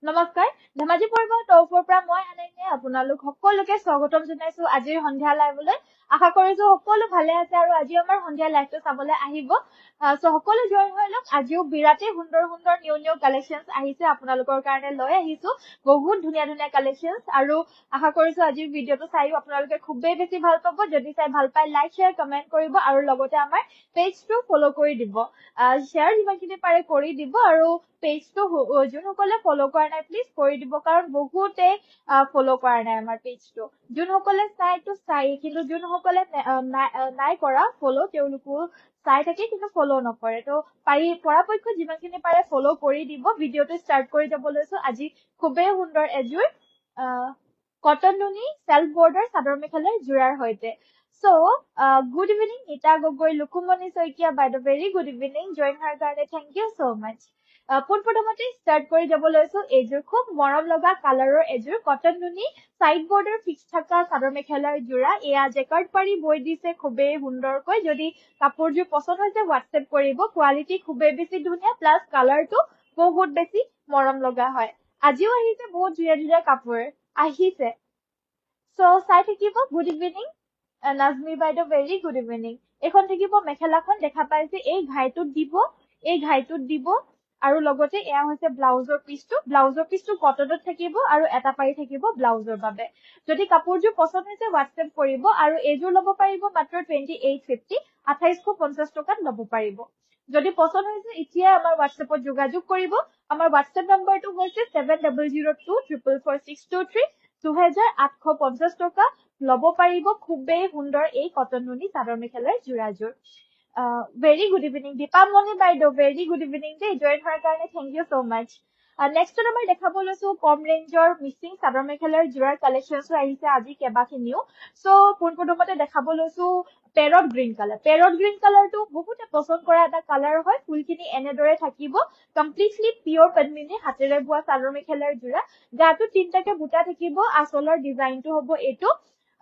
নমস্কাৰ ধেমাজি পৰিবৰ তৰফৰ পৰা মই আনন্যে আপোনালোক সকলোকে স্বাগতম জনাইছো আজিৰ সন্ধিয়া লাইভলৈ আশা কৰিছো সকলো ভালে আছে আৰু আজি আমাৰ সন্ধিয়া লাইভটো চাবলৈ আহিব সো সকলো জয়েন হৈ লওক আজিও বিৰাটে সুন্দৰ সুন্দৰ নিউ কালেকশনছ আহিছে আপোনালোকৰ কাৰণে লৈ আহিছো বহুত ধুনীয়া ধুনীয়া কালেকশনছ আৰু আশা কৰিছো আজিৰ ভিডিওটো চাইও আপোনালোকে খুবেই বেছি ভাল পাব যদি চাই ভাল পায় লাইক শেয়াৰ কমেন্ট কৰিব আৰু লগতে আমাৰ পেজটো ফলো কৰি দিব শেয়াৰ যিমানখিনি পাৰে কৰি দিব আৰু পেজটো যোনসকলে ফলো কৰা নাই প্লিজ কৰি দিব কাৰণ বহুতে ফলো কৰা নাই আমাৰ পেজটো যোনসকলে চাইটো চাই কিন্তু যোনসকলে নাই কৰা ফলো তেওঁলোকো চাই থাকে কিন্তু ফলো নকৰে তো পৰাপক্ষত যিমানখিনি পাৰে ফলো কৰি দিব ভিডিওটো ষ্টাৰ্ট কৰি যাব লৈছো আজি খুবেই সুন্দৰ এযোৰ কটন নুনি সেলফ বৰ্ডাৰ চাদৰ মেখেলাৰ জোৰাৰ সৈতে So, good evening, Nita Gogoi, Lukumoni Soikia, by the very good evening. Join her garden. Thank you so much. পোনপ্ৰথমতে স্টাৰ্ট কৰি যাব লৈছো এযোৰ খুব মৰম লগা কালাৰৰ এযোৰ কটন নুনি সাইড বৰ্ডাৰ ফিক্স থকা চাদৰ মেখেলাৰ জোৰা এয়া জেকাৰ্ড পাৰি বৈ দিছে খুবেই সুন্দৰকৈ যদি কাপোৰযোৰ পছন্দ হৈছে হোৱাটছএপ কৰিব কোৱালিটি খুবেই বেছি ধুনীয়া প্লাস কালাৰটো বহুত বেছি মৰম লগা হয় আজিও আহিছে বহুত ধুনীয়া ধুনীয়া কাপোৰ আহিছে সো চাই থাকিব গুড ইভিনিং নাজমি বাইদেউ ভেৰি গুড ইভিনিং এখন থাকিব মেখেলাখন দেখা পাইছে এই ঘাইটোত দিব আৰু লগতে এয়া হৈছে ব্লাউজৰ পিছটো কটনত থাকিব আৰু এটা পাৰি থাকিব ব্লাউজৰ বাবে যদি কাপোৰযোৰ পছন্দ হৈছে হোৱাটছএপ কৰিব আৰু এইযোৰ ল'ব পাৰিব মাত্ৰ 2850 2850 টকাত ল'ব পাৰিব যদি পছন্দ হৈছে এতিয়া আমাৰ হোৱাটছএপত যোগাযোগ কৰিব আমাৰ হোৱাটছএপ নম্বৰটো হৈছে 7002444623 2850 টকা ল'ব পাৰিব খুবেই সুন্দৰ এই কটন নুনি চাদৰ মেখেলাৰ জোৰাযোৰ very good evening Deepamoni বাইদেউ very good evening দেই জয়েন হোৱাৰ কাৰণে thank you so much next আমাৰ দেখাব লৈছো কম ৰেঞ্জৰ মিক্সিং চাদৰ মেখেলাৰ জোৰাৰ কালেকশনছ আহিছে আজি কেবাখিনিও সো পোনপ্ৰথমতে দেখাব লৈছো পেৰট গ্ৰীণ কালাৰটো বহুতে পছন্দ কৰা এটা কালাৰ হয় ফুলখিনি এনেদৰে থাকিব কমপ্লিটলি পিওৰ পদ্মিনী হাতেৰে বোৱা চাদৰ মেখেলাৰ জোৰা গাটো তিনটাকে বুটা থাকিব আচলৰ ডিজাইনটো হ'ব এইটো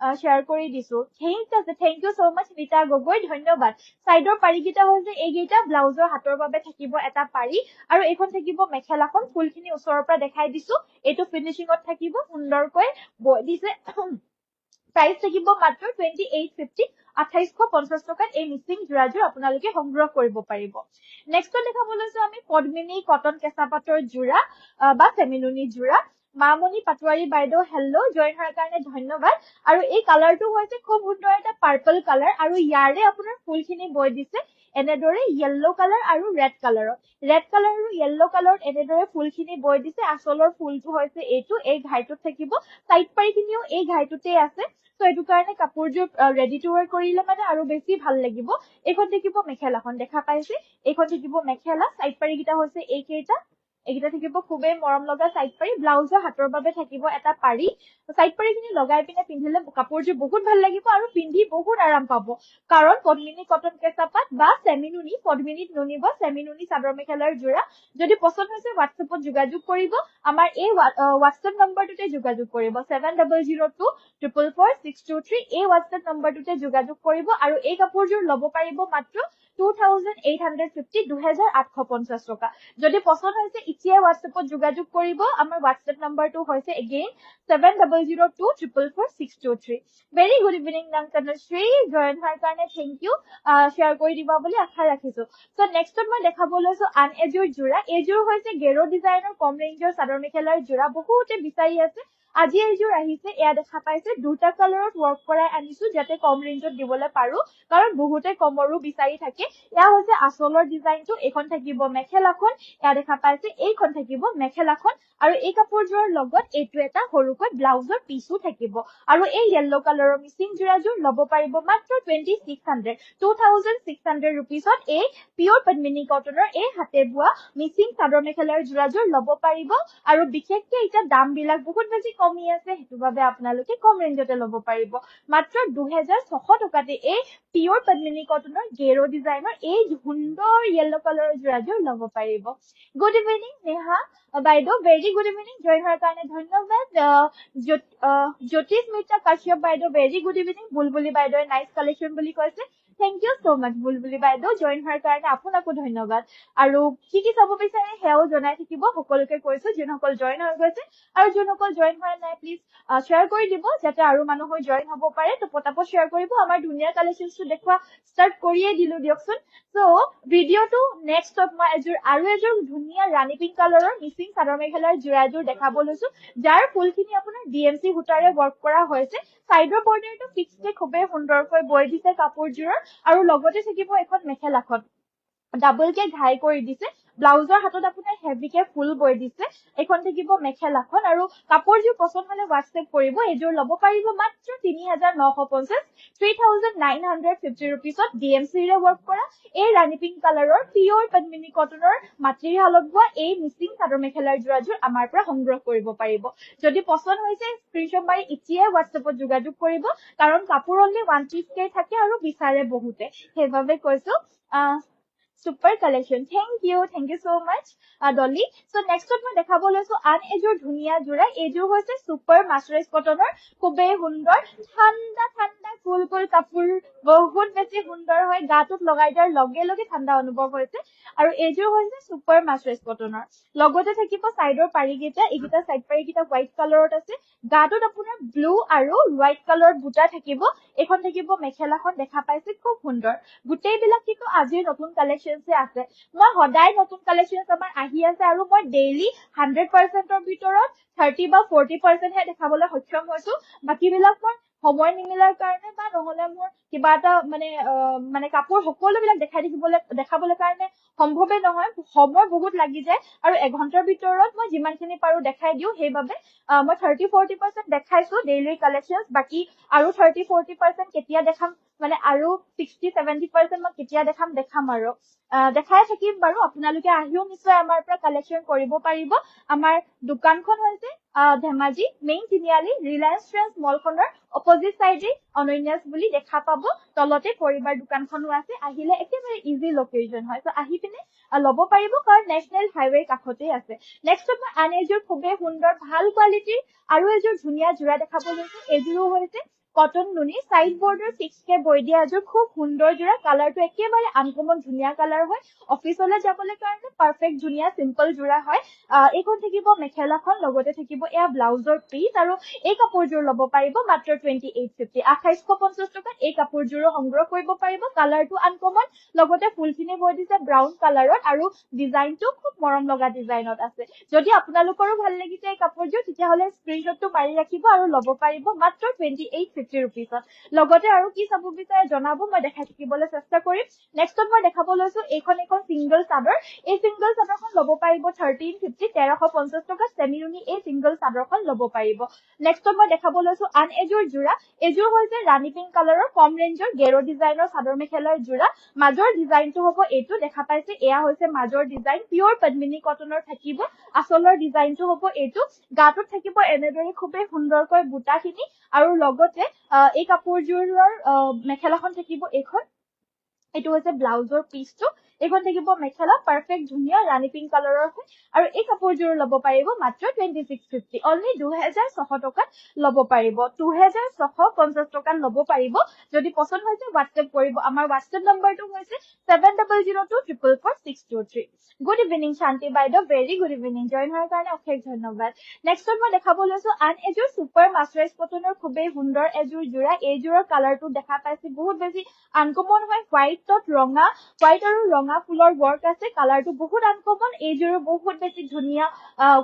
শ্বেয়াৰ কৰি দিছো ঠিক আছে থ্যাংক ইউ সো মাচ ৰীতা গগৈ ধন্যবাদ সাইডৰ পাৰিকেইটা হৈছে এইকেইটা ব্লাউজৰ হাতৰ বাবে থাকিব এটা পাৰি আৰু এইখন থাকিব মেখেলাখন ফুলখিনি ওচৰৰ পৰা দেখাই দিছো এইটো ফিনিশিংত থাকিব সুন্দৰকৈ বৈ দিছে প্ৰাইস থাকিব মাত্ৰ 2850 2850 টকাত এই মিক্সিং জোৰাযোৰ আপোনালোকে সংগ্ৰহ কৰিব পাৰিব নেক্সট দেখাব লৈছো আমি পদ্মিনী কটন কেঁচা পাটৰ জোৰা বা সেমিনুনি জোৰা মামনি পাটোৱাৰী বাইদেউ হেল্লো জয়েন হোৱাৰ কাৰণে ধন্যবাদ আৰু এই কালাৰটো হৈছে খুব সুন্দৰ এটা পাৰ্পল কালাৰ আৰু ইয়াৰে আপোনাৰ ফুলখিনি বৈ দিছে এনেদৰে ইয়েলো কালাৰ আৰু ৰেড কালাৰ আৰু ইয়েলো কালাৰত এনেদৰে ফুলখিনি বৈ দিছে আচলৰ ফুলটো হৈছে এইটো এই ঘাইটোত থাকিব সাইড পাৰিখিনিও এই ঘাইটোতে আছে সো এইটো কাৰণে কাপোৰযোৰ ৰেডি টু ওয়্যাৰ কৰিলে মানে আৰু বেছি ভাল লাগিব এইখন থাকিব মেখেলাখন দেখা পাইছে এইখন থাকিব মেখেলা সাইড পাৰিকিটা হৈছে এইকেইটা থাকিব খুবেই মৰম লগা সাইড পাৰি ব্লাউজৰ হাতৰ বাবে থাকিব এটা পাৰি সাইড পাৰিখিনি লগাই পিনে পিন্ধিলে কাপোৰযোৰ বহুত ভাল লাগিব আৰু পিন্ধি বহুত আৰাম পাব কাৰণ পদ্মিনী কটন কেঁচা পাট বা সেমিনুনি পদ্মিনীত নুনি বা সেমিনুনি চাদৰ মেখেলাৰ জোৰা যদি পছন্দ হৈছে হোৱাটছএপত যোগাযোগ কৰিব আমাৰ এই হোৱাটছএপ নম্বৰটোতে যোগাযোগ কৰিব 7002444623 এই হোৱাটছএপ নম্বৰটোতে যোগাযোগ কৰিব আৰু এই কাপোৰযোৰ ল'ব পাৰিব মাত্ৰ 2850 2850 টকা যদি পছন্দ হৈছে এতিয়া হোৱাটছএপত যোগাযোগ কৰিব আমাৰ হোৱাটছএপ নম্বৰটো হৈছে এগেইন 7002444623 ভেৰি গুড ইভিনিং নামতনশ্ৰী জয়েন হোৱাৰ কাৰণে থ্যাংক ইউ শ্বেয়াৰ কৰি দিবা বুলি আশা ৰাখিছো সো নেক্সটত মই দেখাব লৈছো আন এযোৰ জোৰা এইযোৰ হৈছে গেৰো ডিজাইনৰ কম ৰেঞ্জৰ চাদৰ মেখেলাৰ জোৰা বহুতে বিচাৰি আছে আজি এইযোৰ আহিছে এয়া দেখা পাইছে দুটা কালাৰত ওয়াৰ্ক কৰাই আনিছো যাতে কম ৰেঞ্জত দিবলৈ পাৰো কাৰণ বহুতে কমৰো বিচাৰি থাকে এয়া হৈছে আচলৰ ডিজাইনটো এখন থাকিব মেখেলাখন এয়া দেখা পাইছে এইখন থাকিব মেখেলাখন আৰু এই কাপোৰযোৰৰ লগত এইটো এটা সৰুকৈ ব্লাউজৰ পিসো থাকিব আৰু এই ইয়েলো কালাৰৰ মিক্সিং জোৰাযোৰ ল'ব পাৰিব মাত্ৰ 2600 ৰুপিছত এই পিওৰ পদ্মিনী কটনৰ এই হাতে বোৱা মিক্সিং চাদৰ মেখেলাৰ জোৰাযোৰ ল'ব পাৰিব আৰু বিশেষকৈ এটা দাম বিলাক বহুত বেছি কমি আছে হেতু বাবে আপোনালোকে কম ৰেঞ্জতে ল'ব পাৰিব মাত্ৰ 2600 টকাতে এই পিওৰ পদ্মিনী কটনৰ গেৰো ডিজাইনৰ এই সুন্দৰ ইয়েলো কালাৰৰ জোৰাযোৰ ল'ব পাৰিব গুড ইভিনিং নেহা বাইদেউ ভেৰি গুড ইভিনিং জয়েন হোৱাৰ কাৰণে ধন্যবাদ জ্যোতিষ মিত্ৰা কাশ্যপ বাইদেউ ভেৰি গুড ইভিনিং বুলবুলি বাইদেউ নাইস কালেকশন বুলি কৈছে থেংক ইউ সো মাচ বুলবুলি বাইদেউ জইন হোৱাৰ কাৰণে আপোনাকো ধন্যবাদ আৰু কি চাব বিচাৰে সেয়াও জনাই থাকিব সকলোকে কৈছো যোনসকল জইন হৈ গৈছে আৰু যোনসকল জইন হোৱা নাই প্লিজ শ্বেয়াৰ কৰি দিব যাতে আৰু মানুহ হৈ জইন হ'ব পাৰে তো পটাপট শ্বেয়াৰ কৰিব আমাৰ ধুনীয়া কালেকশ্যনটো দেখুৱা ষ্টাৰ্ট কৰিয়ে দিলো দিয়কচোন সো ভিডিঅ'টো নেক্সটত মই আৰু এযোৰ ধুনীয়া ৰাণী পিংক কালাৰৰ মিচিং চাদৰ মেখেলাৰ যোৰাযোৰ দেখাব লৈছো যাৰ ফুলখিনি আপোনাৰ DMC সূতাৰে ৱৰ্ক কৰা হৈছে সাইডৰ বৰ্ডাৰটো ফিক্সকে খুবেই সুন্দৰকৈ বৈ দিছে কাপোৰযোৰৰ আৰু লগতে থাকিব এখন মেখেলাখন ডাবল কে ঘাই কৰি দিছে ব্লাউজৰ হাতত আপোনাৰ হেভিকে ফুল বৈ দিছে এখন থাকিব মেখেলাখন আৰু কাপোৰযোৰ পছন্দ হলে হোৱাটছএপ কৰিব এযোৰ ল'ব পাৰিব মাত্ৰ 3950 3950 रुपीसত DMC ৰে ৱৰ্ক কৰা এই ৰাণী পিংক কালাৰৰ পিয়ৰ পদ্মিনী কটনৰ মাটিৰিয়ালত বোৱা এই মিচিং চাদৰ মেখেলাৰ যোৰাযোৰ আমাৰ পৰা সংগ্ৰহ কৰিব পাৰিব যদি পছন্দ হৈছে স্ক্ৰিনশ্বট মাৰি ইতিয়াই হোৱাটছএপত যোগাযোগ কৰিব কাৰণ কাপোৰ অনলি 1 পিচকে থাকে আৰু বিচাৰে বহুতে সেইবাবে কৈছো Super collection. Thank you so much, Dolly. So next up মই দেখাব লৈছো আন এযোৰ ধুনীয়া যোৰা এযোৰ হৈছে super মাৰ্চাৰাইজ কটনৰ খুবেই সুন্দৰ ঠাণ্ডা কুল কাপোৰ বহুত বেছি সুন্দৰ হয় গাটোত লগাই দিয়াৰ লগে লগে ঠাণ্ডা অনুভৱ হৈছে আৰু এযোৰ হৈছে super মাৰ্চাৰাইজ কটনৰ লগতে থাকিব সাইডৰ পাৰিকেইটা এইকেইটা সাইড পাৰিকেইটা হোৱাইট কালাৰত আছে গাটোত আপোনাৰ ব্লু আৰু হোৱাইট কালাৰ বুটা থাকিব এখন থাকিব মেখেলাখন দেখা পাইছে খুব সুন্দৰ গোটেইবিলাক কিন্তু আজিৰ নতুন কালেকশ্যন আছে মই সদায় নতুন কালেকশ্যন আমাৰ আহি আছে আৰু মই ডেইলি 100% ৰ ভিতৰত 30 বা 40% হে দেখাবলৈ সক্ষম হৈছো বাকিবিলাক মই সময় নিমিলাৰ কাৰণে বা নহলে মোৰ কিবা এটা মানে কাপোৰ সকলোবিলাক দেখাবলৈ কাৰণে সম্ভৱে নহয় সময় বহুত লাগি যায় আৰু এঘণ্টাৰ ভিতৰত মই যিমানখিনি পাৰো দেখাই দিও সেইবাবে মই 30-40% দেখাইছো ডেইলি কালেকশ্যনছ বাকি আৰু 30-40% কেতিয়া দেখাম মানে আৰু 60-70% মই কেতিয়া দেখাম আৰু দেখাই থাকিম বাৰু আপোনালোকে আহিও নিশ্চয় আমাৰ পৰা কালেকশ্যন কৰিব পাৰিব আমাৰ দোকানখন হৈছে ধেমাজি মেইন তিনিআলি ৰিলায়েন্স ট্ৰেন্ডছ মলখনৰ অপজিট সাইডে অনন্যাস বুলি দেখা পাব তলতে পৰিবাৰ দোকানখনো আছে আহিলে একেবাৰে ইজি লোকেশন হয় তো আহি পিনে ল'ব পাৰিব কাৰণ নেশনেল হাইৱে কাষতে আছে নেক্সট মই আন এযোৰ খুবেই সুন্দৰ ভাল কোৱালিটিৰ আৰু এযোৰ ধুনীয়া যোৰা দেখাব লৈছো এযোৰো হৈছে কটন নুনি সাইড বৰ্ডাৰ ফিক্সকে বৈ দিয়া এযোৰ খুব সুন্দৰ যোৰা কালাৰটো একেবাৰে আনকমন ধুনীয়া কালাৰ হয় অফিচলৈ যাবলৈ কাৰণে পাৰফেক্ট ধুনীয়া সিম্পল যোৰা হয় এইখন থাকিব মেখেলাখন লগতে থাকিব এয়া ব্লাউজৰ পিচ আৰু এই কাপোৰযোৰ ল'ব পাৰিব মাত্ৰ 2850 2850 টকাত এই কাপোৰযোৰো সংগ্ৰহ কৰিব পাৰিব কালাৰটো আনকমন লগতে ফুলখিনি বৈ দিছে ব্ৰাউন কালাৰত আৰু ডিজাইনটো খুব মৰম লগা ডিজাইনত আছে যদি আপোনালোকৰো ভাল লাগিছে এই কাপোৰযোৰ তেতিয়াহলে স্ক্ৰিনশ্বটটো মাৰি ৰাখিব আৰু ল'ব পাৰিব মাত্ৰ 2850 रुपीसত লগতে আৰু কি চাব বিচাৰে জনাব মই দেখাই থাকিবলৈ চেষ্টা কৰিম নেক্সটত মই দেখাব লৈছো এখন সিঙ্গল চাদৰ এই সিঙ্গল চাদৰখন ল'ব পাৰিব 1350 1350 টকা সেমিৰুনি এই সিঙ্গল চাদৰখন ল'ব পাৰিব নেক্সটত মই দেখাব লৈছো আন এযোৰ যোৰা এযোৰ হৈছে ৰাণী পিংক কালাৰৰ কম ৰেঞ্জৰ গেৰো ডিজাইনৰ চাদৰ মেখেলাৰ যোৰা মাজৰ ডিজাইনটো হ'ব এইটো দেখা পাইছে এয়া হৈছে মাজৰ ডিজাইন পিয়ৰ পদ্মিনী কটনৰ থাকিব আচলৰ ডিজাইনটো হ'ব এইটো গাটোত থাকিব এনেদৰে খুবেই সুন্দৰকৈ বুটাখিনি আৰু লগতে এই কাপোৰযোৰৰ মেখেলাখন থাকিব এইখন এইটো হৈছে ব্লাউজৰ পিচটো এইখন থাকিব মেখেলা পাৰফেক্ট ধুনীয়া ৰাণী পিংক কালাৰৰ হয় আৰু এই কাপোৰযোৰ ল'ব পাৰিব মাত্ৰ 2650 অনলি 2600 টকাত ল'ব পাৰিব 2650 টকাত ল'ব পাৰিব যদি পছন্দ হৈছে হোৱাটছএপ কৰিব আমাৰ হোৱাটছএপ নম্বৰটো হৈছে 7002444623 গুড ইভিনিং শান্তি বাইদেউ ভেৰি গুড ইভিনিং জইন হোৱাৰ কাৰণে অশেষ ধন্যবাদ নেক্সটত মই দেখাব লৈছো আন এযোৰ সুপাৰ মাৰ্চাৰাইজ কটনৰ খুবেই সুন্দৰ এযোৰ যোৰা এইযোৰৰ কালাৰটো দেখা পাইছে বহুত বেছি আনকমন হয় হোৱাইটত ৰঙা হোৱাইট আৰু ৰঙা ফুলৰ ৱৰ্ক আছে কালাৰটো বহুত আনকমন এইযোৰ বহুত বেছি ধুনীয়া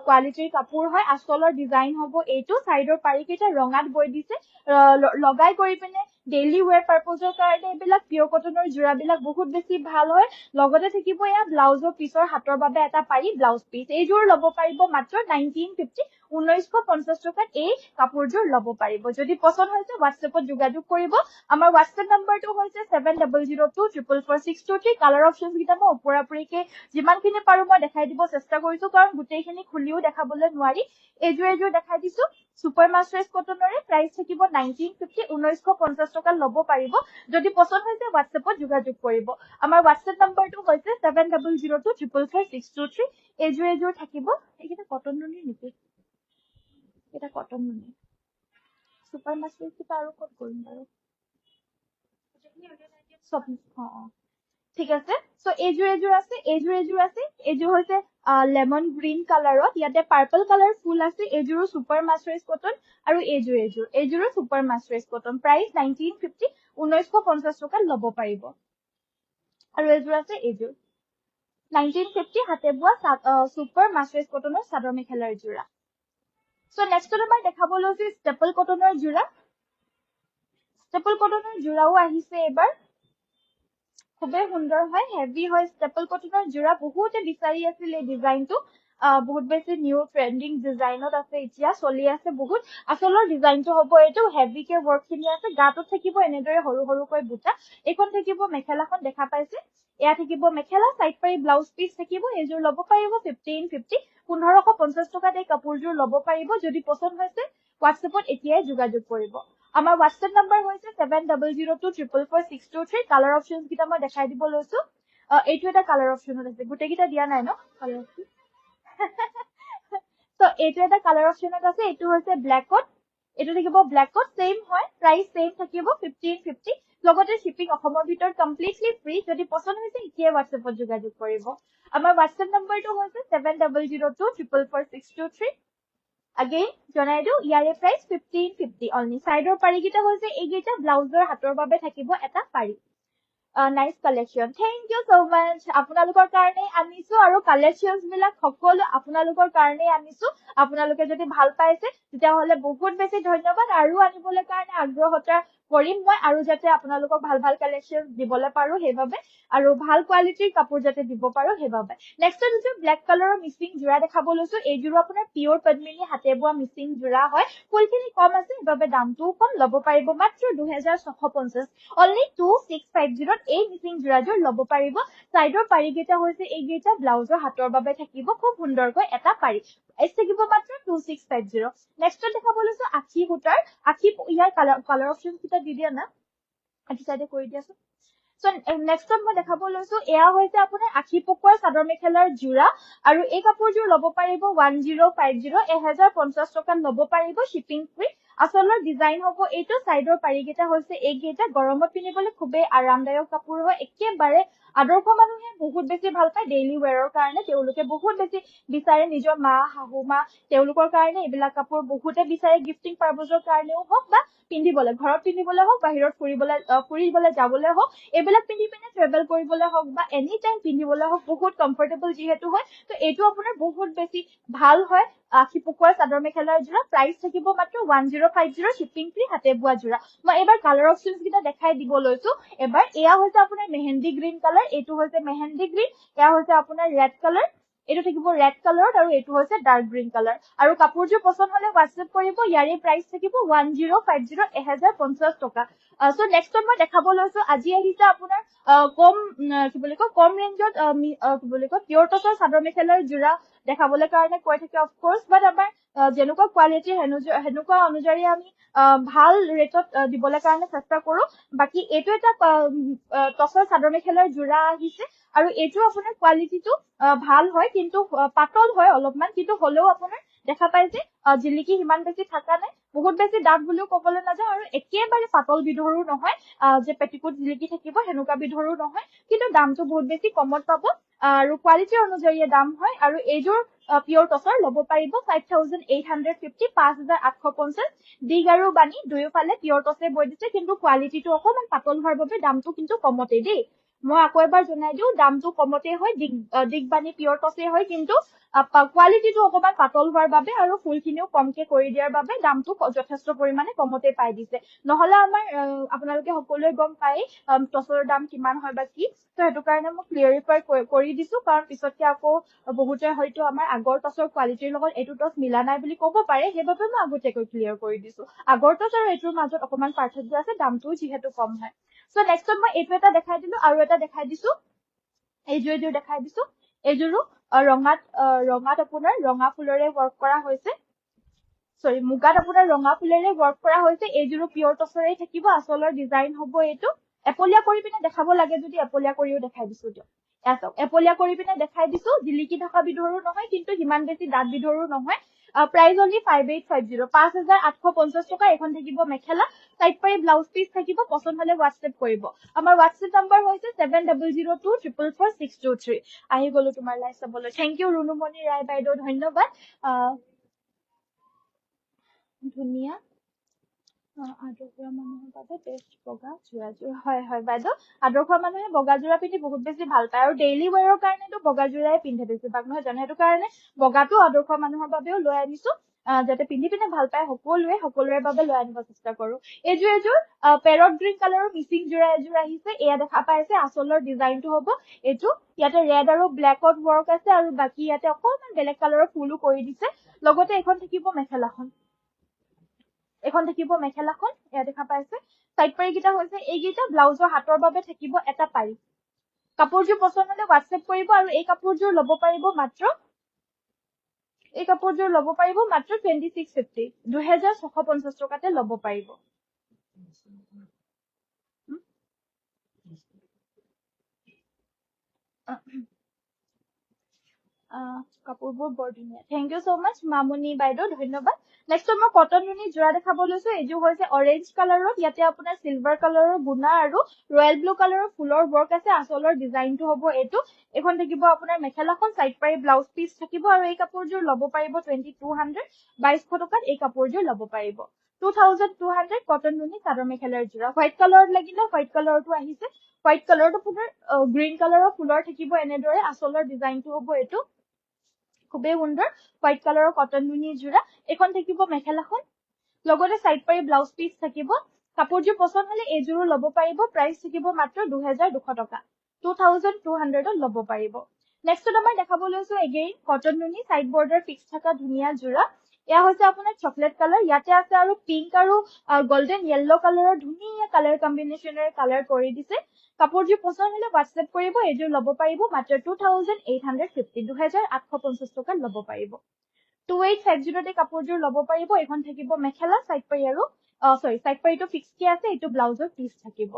কোৱালিটিৰ কাপোৰ হয় আচলৰ ডিজাইন হ'ব এইটো সাইডৰ পাৰিকেইটা ৰঙাত বৈ দিছে লগাই কৰি পিনে ডেইলি ওয়্যাৰ পাৰপজৰ কাৰণে এইবিলাক পিয়ৰ কটনৰ যোৰাবিলাক বহুত বেছি ভাল হয় লগতে থাকিব এয়া ব্লাউজৰ পিছৰ হাতৰ বাবে এটা পাৰি ব্লাউজ পিচ এইযোৰ ল'ব পাৰিব মাত্ৰ 1950 1950 টকাত এই কাপোৰযোৰ ল'ব পাৰিব যদি পছন্দ হৈছে হোৱাটছএপত যোগাযোগ কৰিব আমাৰ হোৱাটছএপ নম্বৰটো হৈছে 7002444623 কালাৰ অপচনছ কিটা মই ওপৰাপৰিকে যিমানখিনি পাৰো মই দেখাই দিব চেষ্টা কৰিছো কাৰণ গোটেইখিনি খুলিও দেখাবলৈ নোৱাৰি এযোৰ দেখাই দিছো সুপাৰ মাৰ্চাৰাইজ কটনৰে প্ৰাইস থাকিব 1950 1950 টকা ল'ব পাৰিব যদি পছন্দ হৈছে হোৱাটছএপত যোগাযোগ কৰিব আমাৰ হোৱাটছএপ নম্বৰটো হৈছে 7002444623 এযোৰ থাকিব এইকেইটা কটন নুনি নেকি এটা কটন নুনি সুপাৰ মাৰ্চাৰাইজ কিটা আৰু ক'ত কৰিম বাৰু সব ঠিক আছে সো এজুৰ আছে এজুৰ হৈছে লেমন গ্ৰীণ কালাৰত ইয়াতে পাৰ্পল কালাৰ ফুল আছে এজুৰো সুপাৰ মাৰ্চাৰাইজ কটন আৰু এজুৰো সুপাৰ মাৰ্চাৰাইজ কটন প্ৰাইস 1950 1950 টকাত ল'ব পাৰিব আৰু এজুৰ আছে এজুৰ 1950 হাতে বোৱা সুপাৰ মাৰ্চাৰাইজ কটনৰ চাদৰ মেখেলাৰ জোৰা সো নেক্সট আমাৰ দেখাব লৈছে ষ্টেপল কটনৰ জোৰাও আহিছে এবাৰ খুবেই সুন্দৰ হয় হেভি হয় ষ্টেপল কটনৰ জোৰা বহুতে বিচাৰি আছিল এই ডিজাইনটো বহুত বেছি নিউ ট্ৰেন্ডিং ডিজাইনত আছে এতিয়া চলি আছে বহুত আসলৰ ডিজাইনটো হ'ব এইটো হেভিকে ওয়াৰ্ক খিনি আছে গাটো থাকিব এনেদৰে সৰু সৰুকৈ বুটা এখন থাকিব মেখেলাখন দেখা পাইছে এয়া থাকিব মেখেলা সাইড পাৰি ব্লাউজ পিস থাকিব এজোৰ ল'ব পাৰিব 1550 1550 টকাত এই কাপোৰজোৰ ল'ব পাৰিব যদি পছন্দ হৈছে হোৱাটছএপত এতিয়াই যোগাযোগ কৰিব আমাৰ হোৱাটছএপ নাম্বাৰ হৈছে 7002444623 কালাৰ অপচনস কিটা মই দেখাই দিব লৈছো এইটো এটা কালাৰ অপচনত আছে গুটেকিটা দিয়া নাই ন কালাৰ অপচন সো এইটো এটা কালাৰ অপচনত আছে এইটো হৈছে ব্ল্যাকত এইটো থাকিব ব্ল্যাকত সেম হয় প্ৰাইস সেম থাকিব 1550 লগতে শিপিং অসমৰ ভিতৰত কমপ্লিটলি ফ্ৰী যদি পছন্দ হৈছে এতিয়া হোৱাটছএপত যোগাযোগ কৰিব আমাৰ হোৱাটছএপ নাম্বাৰটো হৈছে 7002444623 Again, জনাই দিও ইয়াৰে প্ৰাইস 1550 only. সাইডৰ পাৰিকিটা হৈছে এইগিটা ব্লাউজৰ হাতৰ বাবে থাকিব এটা পাৰি। Nice collection. Thank you so much. আপোনালোকৰ কাৰণে আনিছো আৰু কালেকশনস বিলাক সকলো আপোনালোকৰ কাৰণে আনিছো। আপোনালোকে যদি ভাল পাইছে তেতিয়াহলে বহুত বেছি ধন্যবাদ আৰু আনিবলৈ কাৰণে আগ্ৰহতা কৰিম মই আৰু যাতে আপোনালোকক ভাল ভাল কালেকশনস দিবলৈ পাৰো হেভাবে আৰু ভাল কোৱালিটিৰ কাপোৰ যাতে দিব পাৰো হেভাবে নেক্সট হৈছে ব্ল্যাক কালাৰৰ মিচিং জোৰা দেখাব লৈছো এই জোৰা আপোনাৰ পিওৰ পদ্মিনী হাতে বোৱা মিচিং জোৰা হয় ফুলখিনি কম আছে হেভাবে দামটোও কম ল'ব পাৰিব মাত্ৰ 2650 অনলি 2650 এই মিচিং জোৰাজোৰ ল'ব পাৰিব সাইডৰ পাৰিকেইটা হৈছে এইগিটা ব্লাউজৰ হাতৰ বাবে থাকিব খুব সুন্দৰকৈ এটা পাৰি এছ থাকিব মাত্ৰ 2650 নেক্সট দেখাব লৈছো আখি সূতাৰ আখি ইয়াৰ কালাৰ অপচন কিটা দি দিয়া না আঠি সাইডে কৰি দিয়াছো সো নেক্সট মই দেখাব লৈছো এয়া হৈছে আপোনাৰ আখি পকুৱাৰ চাদৰ মেখেলাৰ জোৰা আৰু এই কাপোৰজোৰ ল'ব পাৰিব 1050 1050 টকাত ল'ব পাৰিব শিপিং ফ্ৰী আসলৰ ডিজাইন হ'ব এইটো সাইডৰ পাৰিকেইটা হৈছে এইকেইটা গৰমত পিন্ধিবলৈ খুবেই আৰামদায়ক কাপোৰ হয় একেবাৰে আদৰ্শ মানুহে বহুত বেছি ভাল পায় ডেইলি ওয়্যাৰৰ কাৰণে তেওঁলোকে বহুত বেছি বিচাৰে নিজৰ মা হাহু মা তেওঁলোকৰ কাৰণে এইবিলাক কাপোৰ বহুতে বিচাৰে গিফটিং পাৰপজৰ কাৰণেও হওক বা পিন্ধিবলৈ ঘৰত পিন্ধিবলৈ হওক বাহিৰত ফুৰিবলৈ যাবলৈ হওক এইবিলাক পিন্ধি পিনে ট্ৰেভেল কৰিবলৈ হওক বা এনি টাইম পিন্ধিবলৈ হওক বহুত কমফৰ্টেবল যেহেতু হয় তো এইটো আপোনাৰ বহুত বেছি ভাল হয় আখি পকুৱাৰ চাদৰ মেখেলাৰ জোৰা প্ৰাইস থাকিব মাত্ৰ 1050 শিপিং ফ্ৰী হাতে বোৱা জোৰা মই এবাৰ কালাৰ অপচনস কিটা দেখাই দিব লৈছো এবাৰ এয়া হৈছে আপোনাৰ মেহেন্দি গ্ৰীণ কালাৰ এইটো হৈছে মেহেন্দি গ্ৰীণ এয়া হৈছে আপোনাৰ ৰেড কালাৰ এইটো থাকিব ৰেড কালাৰত আৰু এইটো হৈছে ডাৰ্ক গ্ৰীণ কালাৰ আৰু কাপোৰজোৰ পছন্দ হলে হোৱাটছএপ কৰিব ইয়াৰে প্ৰাইস থাকিব 1050 1050 টকা সো নেক্সট মই দেখাব লৈছো আজি আহিছে আপোনাৰ কম কি বুলি কয় কম ৰেঞ্জত কি বুলি কয় পিওৰ টচৰ চাদৰ মেখেলাৰ জোৰা দেখাবলৈ কাৰণে কৈ থাকে অফ কোৰ্স বাট আমাৰ যেনেকুৱা কোৱালিটি হেনুকুৱা অনুযায়ী আমি ভাল ৰেটত দিবলৈ কাৰণে চেষ্টা কৰো বাকি এইটো এটা টচৰ চাদৰ মেখেলাৰ জোৰা আহিছে আৰু এইটো আপোনাৰ কোৱালিটিটো ভাল হয় কিন্তু পাতল হয় অলপমান কিন্তু হলেও আপোনাৰ দেখা পাই যে জিলিকি হিমান বেছি থাকা নাই বহুত বেছি ডাঠ বুলিও ক'বলৈ নাযায় আৰু একেবাৰে পাতল বিধৰো নহয় যে পেটিকোট জিলিকি থাকিব হেনুকা বিধৰো নহয় কিন্তু দামটো বহুত বেছি কমত পাব আৰু কোৱালিটি অনুযায়ী দাম হয় আৰু এইযোৰ পিওৰ টচৰ ল'ব পাৰিব 5850 5850 দিগ আৰু বানি দুয়োফালে পিওৰ টচে বৈ দিছে কিন্তু কোৱালিটিটো অকমান পাতল হোৱাৰ বাবে দামটো কিন্তু কমতে দেই মই আকৌ এবাৰ জনাই দিও দামটো কমতে হয় দিগ বানি পিওৰ টচে হয় কিন্তু কোৱালিটিটো অকমান পাতল হোৱাৰ বাবে আৰু ফুলখিনিও কমকে কৰি দিয়াৰ বাবে দামটো যথেষ্ট পৰিমাণে কমতে পাই দিছে নহলে আমাৰ আপোনালোকে সকলোৱে গম পায় টচৰ দাম কিমান হয় বা কি তো হেতু কাৰণে মই ক্লিয়াৰিফাই কৰি দিছো কাৰণ পিছতকে আকৌ বহুতে হয়তো আমাৰ আগৰ টচৰ কোৱালিটিৰ লগত এইটো টচ মিলা নাই বুলি ক'ব পাৰে সেইবাবে মই আগতীয়াকৈ ক্লিয়াৰ কৰি দিছো আগৰ টচ আৰু এইটোৰ মাজত অকমান পাৰ্থক্য আছে দামটো যিহেতু কম হয় সো নেক্সট মই এইটো এটা দেখাই দিলো আৰু এটা দেখাই দিছো এইযোৰ দেখাই দিছো এইযোৰো ৰঙাত আপোনাৰ ৰঙা ফুলৰে ওয়াৰ্ক কৰা হৈছে সৰি মুগাত আপোনাৰ ৰঙা ফুলেৰে ওয়াৰ্ক কৰা হৈছে এইযোৰো পিওৰ টচৰে থাকিব আসলৰ ডিজাইন হ'ব এইটো এপলিয়া কৰি পিনে দেখাব লাগে যদি এপলিয়া কৰিও দেখাই দিছো দিয়ক এপলিয়া কৰি পিনে দেখাই দিছো জিলিকি থকা বিধৰো নহয় কিন্তু হিমান বেছি ডাঠ বিধৰো নহয় প্ৰাইস অনলি 5850 5850 টকা এখন থাকিব মেখেলা সাইড পাৰি ব্লাউজ পিস থাকিব পছন্দ হলে WhatsApp কৰিব আমাৰ WhatsApp নম্বৰ হৈছে 7002444623 আহি গলো তোমাৰ লাইভ চাবলৈ থ্যাংক ইউ ৰুনুমণি ৰায় বাইদেউ ধন্যবাদ ধুনিয়া আদৰ্শ মানুহৰ বাবে বেষ্ট বগা জোৰাজোৰ হয় হয় বাইদেউ আদৰ্শ মানুহে বগা জোৰা পিন্ধি বহুত বেছি ভাল পায় আৰু ডেইলি ৱেৰৰ কাৰণেতো বগা জোৰাই পিন্ধে বেছিভাগ নহয় জানো সেইটো কাৰণে বগাটো আদৰ্শ মানুহৰ বাবেও লৈ আনিছো যাতে পিন্ধি পিনে ভাল পায় সকলোৰে বাবে লৈ আনিব চেষ্টা কৰো এযোৰ পেৰট গ্ৰীণ কালাৰৰ মিচিং জোৰা এযোৰ আহিছে এয়া দেখা পাইছে আচলৰ ডিজাইনটো হ'ব এইটো ইয়াতে ৰেড আৰু ব্লেকত ৱৰ্ক আছে আৰু বাকি ইয়াতে অকণমান বেলেগ কালাৰৰ ফুলো কৰি দিছে লগতে এখন থাকিব মেখেলাখন এখন থাকিব মেখেলাখন এয়া দেখা পাইছে সাইড পাৰি কিটা হৈছে এইগিটা ব্লাউজৰ হাতৰ বাবে থাকিব এটা পাৰি কাপোৰযোৰ পছন্দ হলে WhatsApp কৰিব আৰু এই কাপোৰযোৰ ল'ব পাৰিব মাত্ৰ 2650 2650 টকাতে ল'ব পাৰিব কাপোৰবোৰ বৰ ধুনীয়া থ্যাংক ইউ সো মাচ মামুনি বাইদেউ ধন্যবাদ নেক্সট মই কটন নুনি জোৰা দেখাব লৈছো এইযোৰ হৈছে অৰেঞ্জ কালাৰৰ ইয়াতে আপোনাৰ সিলভাৰ কালাৰৰ বুনা আৰু ৰয়েল ব্লু কালাৰৰ ফুলৰ ৱৰ্ক আছে আচলৰ ডিজাইনটো হ'ব এইটো এখন থাকিব আপোনাৰ মেখেলাখন সাইড পাৰি ব্লাউজ পিস থাকিব আৰু এই কাপোৰযোৰ ল'ব পাৰিব 2200 2200 টকাত এই কাপোৰযোৰ ল'ব পাৰিব 2200 কটন নুনি চাদৰ মেখেলাৰ জোৰা হোৱাইট কালাৰত লাগিলে হোৱাইট কালাৰটো আহিছে হোৱাইট কালাৰটো পুনৰ গ্ৰীণ কালাৰৰ ফুলৰ থাকিব এনেদৰে আচলৰ ডিজাইনটো হ'ব এইটো খুবেই সুন্দৰ হোৱাইট কালাৰৰ কটন নুনি জোৰা এখন থাকিব মেখেলাখন লগতে সাইড পাৰি ব্লাউজ পিস থাকিব কাপোৰযোৰ পছন্দ হলে এইযোৰো ল'ব পাৰিব প্ৰাইস থাকিব মাত্ৰ 2200 টকা 2200 ল'ব পাৰিব নেক্সট আমাৰ দেখাব লৈছো এগেইন কটন নুনি সাইড বৰ্ডাৰ ফিক্স থকা ধুনীয়া জোৰা এয়া হৈছে আপোনাৰ চকলেট কালাৰ ইয়াতে আছে আৰু পিংক আৰু গোল্ডেন ইয়েলো কালাৰৰ ধুনীয়া কালাৰ কম্বিনেশনেৰে কালাৰ কৰি দিছে কাপোৰযোৰ পছন্দ হলে WhatsApp কৰিব এইযোৰ ল'ব পাৰিব মাত্ৰ 2850 2850 টকা ল'ব পাৰিব 2850 কাপোৰযোৰ ল'ব পাৰিব এখন থাকিব মেখেলা সাইড পাৰি আৰু সাইড পাৰিটো ফিক্স কে আছে এইটো ব্লাউজৰ পিস থাকিব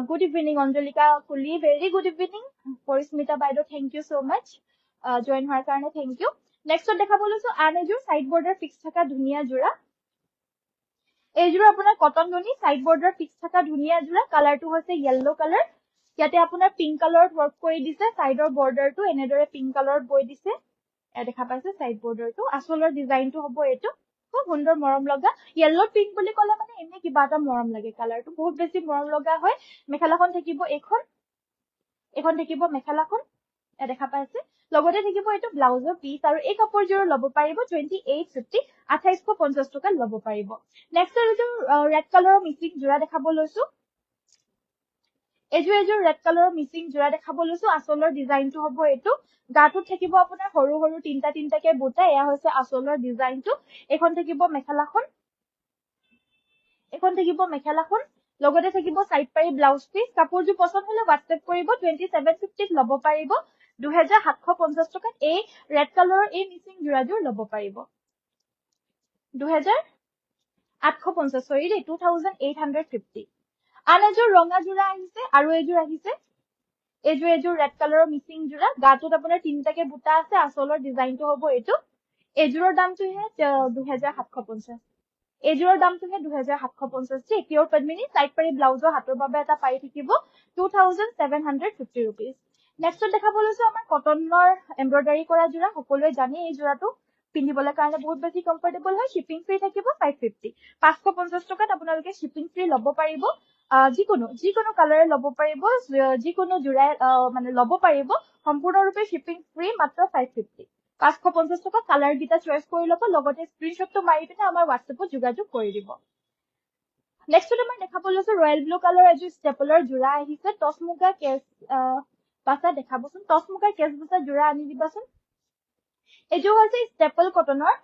গুড ইভিনিং অঞ্জলিকা কুলি ভেৰি গুড ইভিনিং পৰিস্মিতা বাইদেউ thank you so mass join হোৱাৰ কাৰণে থ্যাংক ইউ নেক্সট দেখাব লৈছো আন এযোৰ সাইড বৰ্ডাৰ ফিক্স থকা ধুনীয়া জোৰা এইযোৰ আপোনাৰ কটন নুনি সাইড বৰ্ডাৰ ফিক্স থকা ধুনীয়া জোৰা কালাৰটো হৈছে ইয়েলো কালাৰ ইয়াতে আপোনাৰ পিংক কালাৰত ৱৰ্ক কৰি দিছে সাইডৰ বৰ্ডাৰটো এনেদৰে পিংক কালাৰত বৈ দিছে দেখা পাইছে সাইড বৰ্ডাৰটো আচলৰ ডিজাইনটো হ'ব এইটো খুব সুন্দৰ মৰম লগা ইয়েলো পিংক বুলি ক'লে মানে এনে কিবা এটা মৰম লাগে কালাৰটো বহুত বেছি মৰম লগা হয় মেখেলাখন থাকিব এখন থাকিব মেখেলাখন দেখা পাইছে লগতে থাকিব এইটো ব্লাউজৰ পিস আৰু এই কাপোৰযোৰ ল'ব পাৰিব 2850 2850 টকা ল'ব পাৰিব নেক্সট এইটো ৰেড কালাৰৰ মিচিং জোৰা দেখাব লৈছো এইযোৰ ৰেড কালাৰৰ মিচিং জোৰা দেখাব লৈছো আচলৰ ডিজাইনটো হ'ব এইটো গাটোত থাকিব আপোনাৰ সৰু সৰু তিনটাকে বুটা এয়া হৈছে আচলৰ ডিজাইনটো এখন থাকিব মেখেলাখন লগতে থাকিব সাইড পাৰি ব্লাউজ পিস কাপোৰযোৰ পছন্দ হলে WhatsApp কৰিব 2750 ল'ব পাৰিব 2750 টকাত এই ৰেড কালাৰৰ এই মিচিং জোৰাযোৰ ল'ব পাৰিব 2850 আন এযোৰ ৰঙা জোৰা আহিছে আৰু এযোৰ আহিছে এইযোৰ ৰেড কালাৰৰ মিচিং জোৰা গাটোত আপোনাৰ তিনটাকে বুটা আছে আচলৰ ডিজাইনটো হ'ব এইটো এইযোৰৰ দামটোহে 2750 এইযোৰৰ দামটোহে 2750 পিয়ৰ পদ্মিনী সাইড পাৰি ব্লাউজৰ হাতৰ বাবে এটা পাৰি থাকিব 2750 rupees নেক্সট দেখাব লৈছো আমাৰ কটনৰ এমব্ৰয়ডাৰী কৰা জোৰা সকলোৱে জানে এই জোৰাটো পিন্ধিবলৈ কাৰণে বহুত বেছি কমফৰ্টেবল হয় শিপিং ফ্ৰী থাকিব 550 550 টকাত আপোনালোকে শিপিং ফ্ৰী ল'ব পাৰিব যিকোনো কালাৰে ল'ব পাৰিব যিকোনো জোৰা মানে ল'ব পাৰিব সম্পূৰ্ণৰূপে শিপিং ফ্ৰী মাত্ৰ 550 550 টকা কালাৰ গিটা চয়েস কৰি ল'ব লগতে স্ক্ৰিনশ্বটটো মাৰি পিনে আমাৰ WhatsAppত যোগাযোগ কৰি দিব নেক্সট আমাৰ দেখাব লৈছো ৰয়েল ব্লু কালাৰ এযোৰ ষ্টেপলৰ জোৰা আহিছে টচ মুগা কেছ বাছা দেখাবচোন টচ মুগাৰ কেছ বাছা জোৰা আনি দিবাচোন এইযোৰ হৈছে ষ্টেপল কটনৰ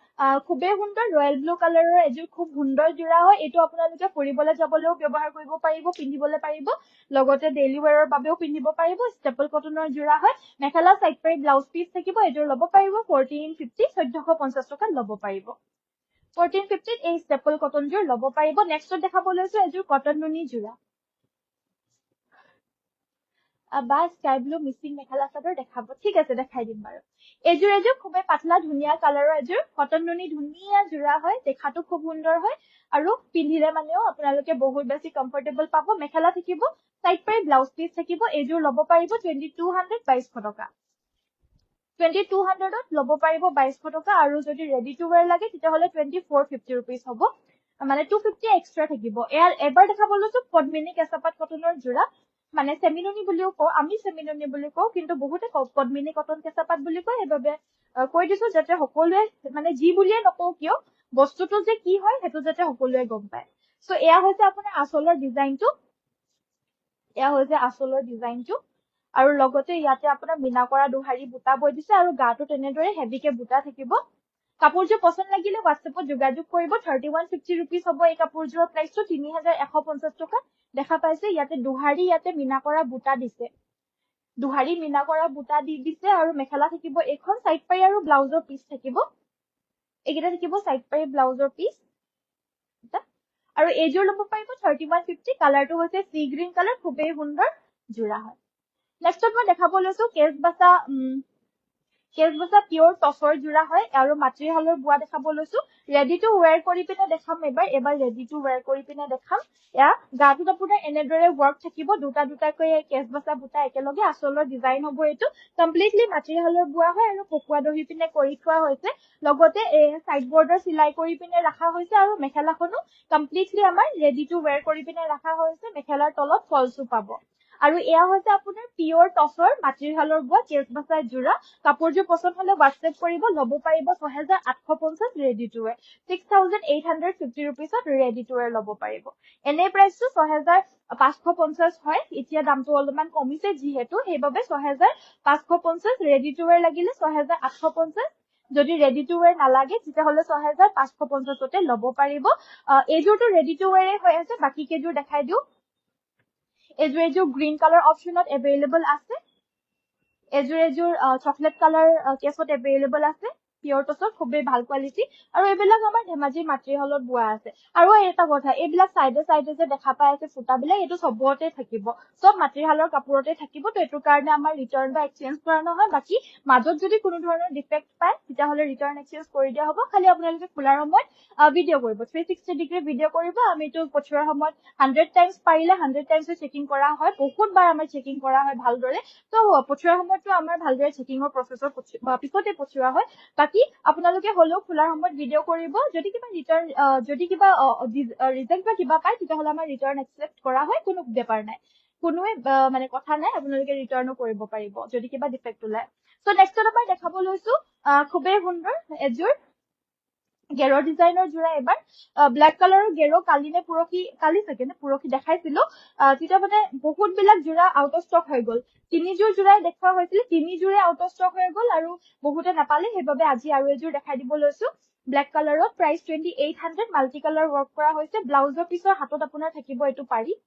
খুবেই সুন্দৰ ৰয়েল ব্লু কালাৰৰ এযোৰ খুব সুন্দৰ জোৰা হয় এইটো আপোনালোকে ফুৰিবলৈ যাবলৈও ব্যৱহাৰ কৰিব পাৰিব পিন্ধিবলৈ পাৰিব লগতে ডেইলি ৱেৰৰ বাবেও পিন্ধিব পাৰিব ষ্টেপল কটনৰ জোৰা হয় মেখেলা সাইড পাৰি ব্লাউজ পিস থাকিব এইযোৰ ল'ব পাৰিব 1450 1450 টকা ল'ব পাৰিব 1450 এই ষ্টেপল কটন জোৰ ল'ব পাৰিব নেক্সট দেখাব লৈছো এযোৰ কটন নুনি জোৰা বা স্কাই ব্লু মিচিং মেখেলা চাদৰ দেখাব ঠিক আছে দেখাই দিম বাৰু এযোৰ খুবেই পাতলা ধুনীয়া কালাৰৰ এযোৰ কটন নুনি ধুনীয়া যোৰা হয় দেখাটো খুব সুন্দৰ হয় আৰু পিন্ধিলে মানেও আপোনালোকে বহুত বেছি কমফৰ্টেবল পাব মেখেলা থাকিব সাইড পাই ব্লাউজ পিস থাকিব এযোৰ ল'ব পাৰিব 2200 2200 টকা 2200 ত ল'ব পাৰিব 2200 টকা আৰু যদি ৰেডি টু ওয়্যাৰ লাগে তেতিয়াহলে 2450 रुपीस হ'ব মানে 250 এক্সট্ৰা থাকিব এবাৰ দেখাব লৈছো পদ্মিনী কেঁচাপাত কটনৰ যোৰা মানে সেমিনুনি বুলিও কও আমি সেমিনুনি বুলি কও কিন্তু বহুতে পদ্মিনী কটন কেঁচাপাত বুলি কয় এবাবে কৈ দিছো যাতে সকলোৱে মানে যি বুলিয়ে নকও কিয় বস্তুটো যে কি হয় হেতু যাতে সকলোৱে গম পায় সো এয়া হৈছে আপোনাৰ আচলৰ ডিজাইনটো আৰু লগতে ইয়াতে আপোনাৰ মিনা কৰা দুহাৰি বুটা বৈ দিছে আৰু গাটো তেনেদৰে হেভিকে বুটা থাকিব কাপোৰযোৰ পছন্দ লাগিলে WhatsAppত যোগাযোগ কৰিব 3150 रुपीस হ'ব এই কাপোৰযোৰৰ প্ৰাইসটো 3150 টকা দেখা পাইছে ইয়াতে দুহাৰি ইয়াতে মিনা কৰা বুটা দিছে দুহাৰি মিনা কৰা বুটা দি দিছে আৰু মেখেলা থাকিব এখন সাইড পাই আৰু ব্লাউজৰ পিস থাকিব এইকেইটা থাকিব সাইড পাই ব্লাউজৰ পিস আৰু এইযোৰ ল'ব পাৰিব 3150 কালাৰটো হৈছে সি গ্ৰীন কালাৰ খুবেই সুন্দৰ জোৰা হয় নেক্সটত মই দেখাব লৈছো কেছবাছা পিওৰ টছৰ জোৰা হয় আৰু মাটিহালৰ বুৱা দেখাব লৈছো ৰেডি টু ওয়্যাৰ কৰি পিনে দেখাম এবাৰ ৰেডি টু ওয়্যাৰ কৰি পিনে দেখাম এয়া গাটোত আপোনাৰ এনেদৰে ওয়াৰ্ক থাকিব দুটাকৈ কেছবাছা বুটা একেলগে আচলৰ ডিজাইন হ'ব এইটো কমপ্লিটলি মাটিহালৰ বুৱা হয় আৰু পকুৱা দহি পিনে কৰি থোৱা হৈছে লগতে সাইড বৰ্ডাৰ সিলাই কৰি পিনে ৰাখা হৈছে আৰু মেখেলাখনো কমপ্লিটলি আমাৰ ৰেডি টু ওয়্যাৰ কৰি পিনে ৰাখা হৈছে মেখেলাৰ তলত ফলসু পাব আৰু এয়া হৈছে আপোনাৰ পিওৰ টছৰ মাটিহালৰ বুৱা কেছবাছা জোৰা কাপোৰযোৰ পছন্দ হলে WhatsApp কৰিব ল'ব পাৰিব 6850 ready to where 6850 rupees ready to where ল'ব পাৰিব এনে প্ৰাইসটো 6550 হয় এতিয়া দামটো অলপমান কমিছে যিহেতু সেইবাবে 6550 ৰেডি টু ওয়্যাৰ লাগিলে 6850 যদি ৰেডি টু ওয়্যাৰ নালাগে তেতিয়াহলে 6550 তে ল'ব পাৰিব এযোৰটো ৰেডি টু ওয়্যাৰ হৈ আছে বাকি কেযোৰ দেখাই দিও এযোৰ গ্ৰীন কালাৰ অপশনত এভেইলেবল আছে এযোৰ চকলেট কালাৰ কেছত এভেইলেবল আছে পিওৰ টছত খুবেই ভাল কোৱালিটি আৰু এইবিলাক আমাৰ ধেমাজি মাটিহালত বুৱা আছে আৰু এটা কথা এইবিলাক সাইডে যে দেখা পাই আছে ফুটাবিলাক এটো সবতে থাকিব সব মাটিহালৰ কাপোৰতে থাকিব তো এটো কাৰণে আমাৰ ৰিটাৰ্ন বা এক্সচেঞ্জ কৰা নহয় বাকি মাজত যদি কোনো ধৰণৰ ডিফেক্ট পায় তেতিয়াহলে ৰিটাৰ্ন এক্সচেঞ্জ কৰি দিয়া হ'ব খালি আপোনালোকে খোলাৰ সময়ত ভিডিও কৰিব 360 ডিগ্ৰী ভিডিও কৰিব আমি তো পছুৱাৰ সময়ত 100 টাইমছ পাৰিলে 100 টাইমছ চেকিং কৰা হয় বহুত বাৰ আমাৰ চেকিং কৰা হয় ভালদৰে তো পছুৱাৰ সময়ত আমাৰ ভালদৰে চেকিংৰ প্ৰসেছৰ পিছতে পছুৱা হয় বাকি আপোনালোকে হলো খোলাৰ সময়ত ভিডিও কৰিব যদি কিবা ৰিটাৰ্ন যদি কিবা ৰিজেক্ট বা কিবা পায় তেতিয়াহলে আমাৰ ৰিটাৰ্ন একচেপ্ট কৰা হয় কোনো বেপাৰ নাই কোনোৱে মানে কথা নাই আপোনালোকে ৰিটাৰ্নও কৰিব পাৰিব যদি কিবা ডিফেক্ট ওলাই সো নেক্সটত আমাৰ দেখাব লৈছো খুবেই সুন্দৰ এযোৰ গেৰো ডিজাইনৰ জোৰা এবাৰ ব্ল্যাক কালাৰৰ গেৰো কালি চাগে পুৰখি দেখাইছিলো তেতিয়া মানে বহুত বিলাক জোৰা আউট অফ ষ্টক হৈ গল তিনিযোৰ জোৰাই দেখুৱা হৈছিল তিনিযোৰে আউট অফ ষ্টক হৈ গল আৰু বহুতে নাপালে সেইবাবে আজি আৰু এযোৰ দেখাই দিব লৈছো ব্ল্যাক কালাৰত প্ৰাইস 2800 মাল্টি কালাৰ ওয়াৰ্ক কৰা হৈছে ব্লাউজৰ পিছৰ হাতত আপোনাৰ থাকিব এটো পাৰি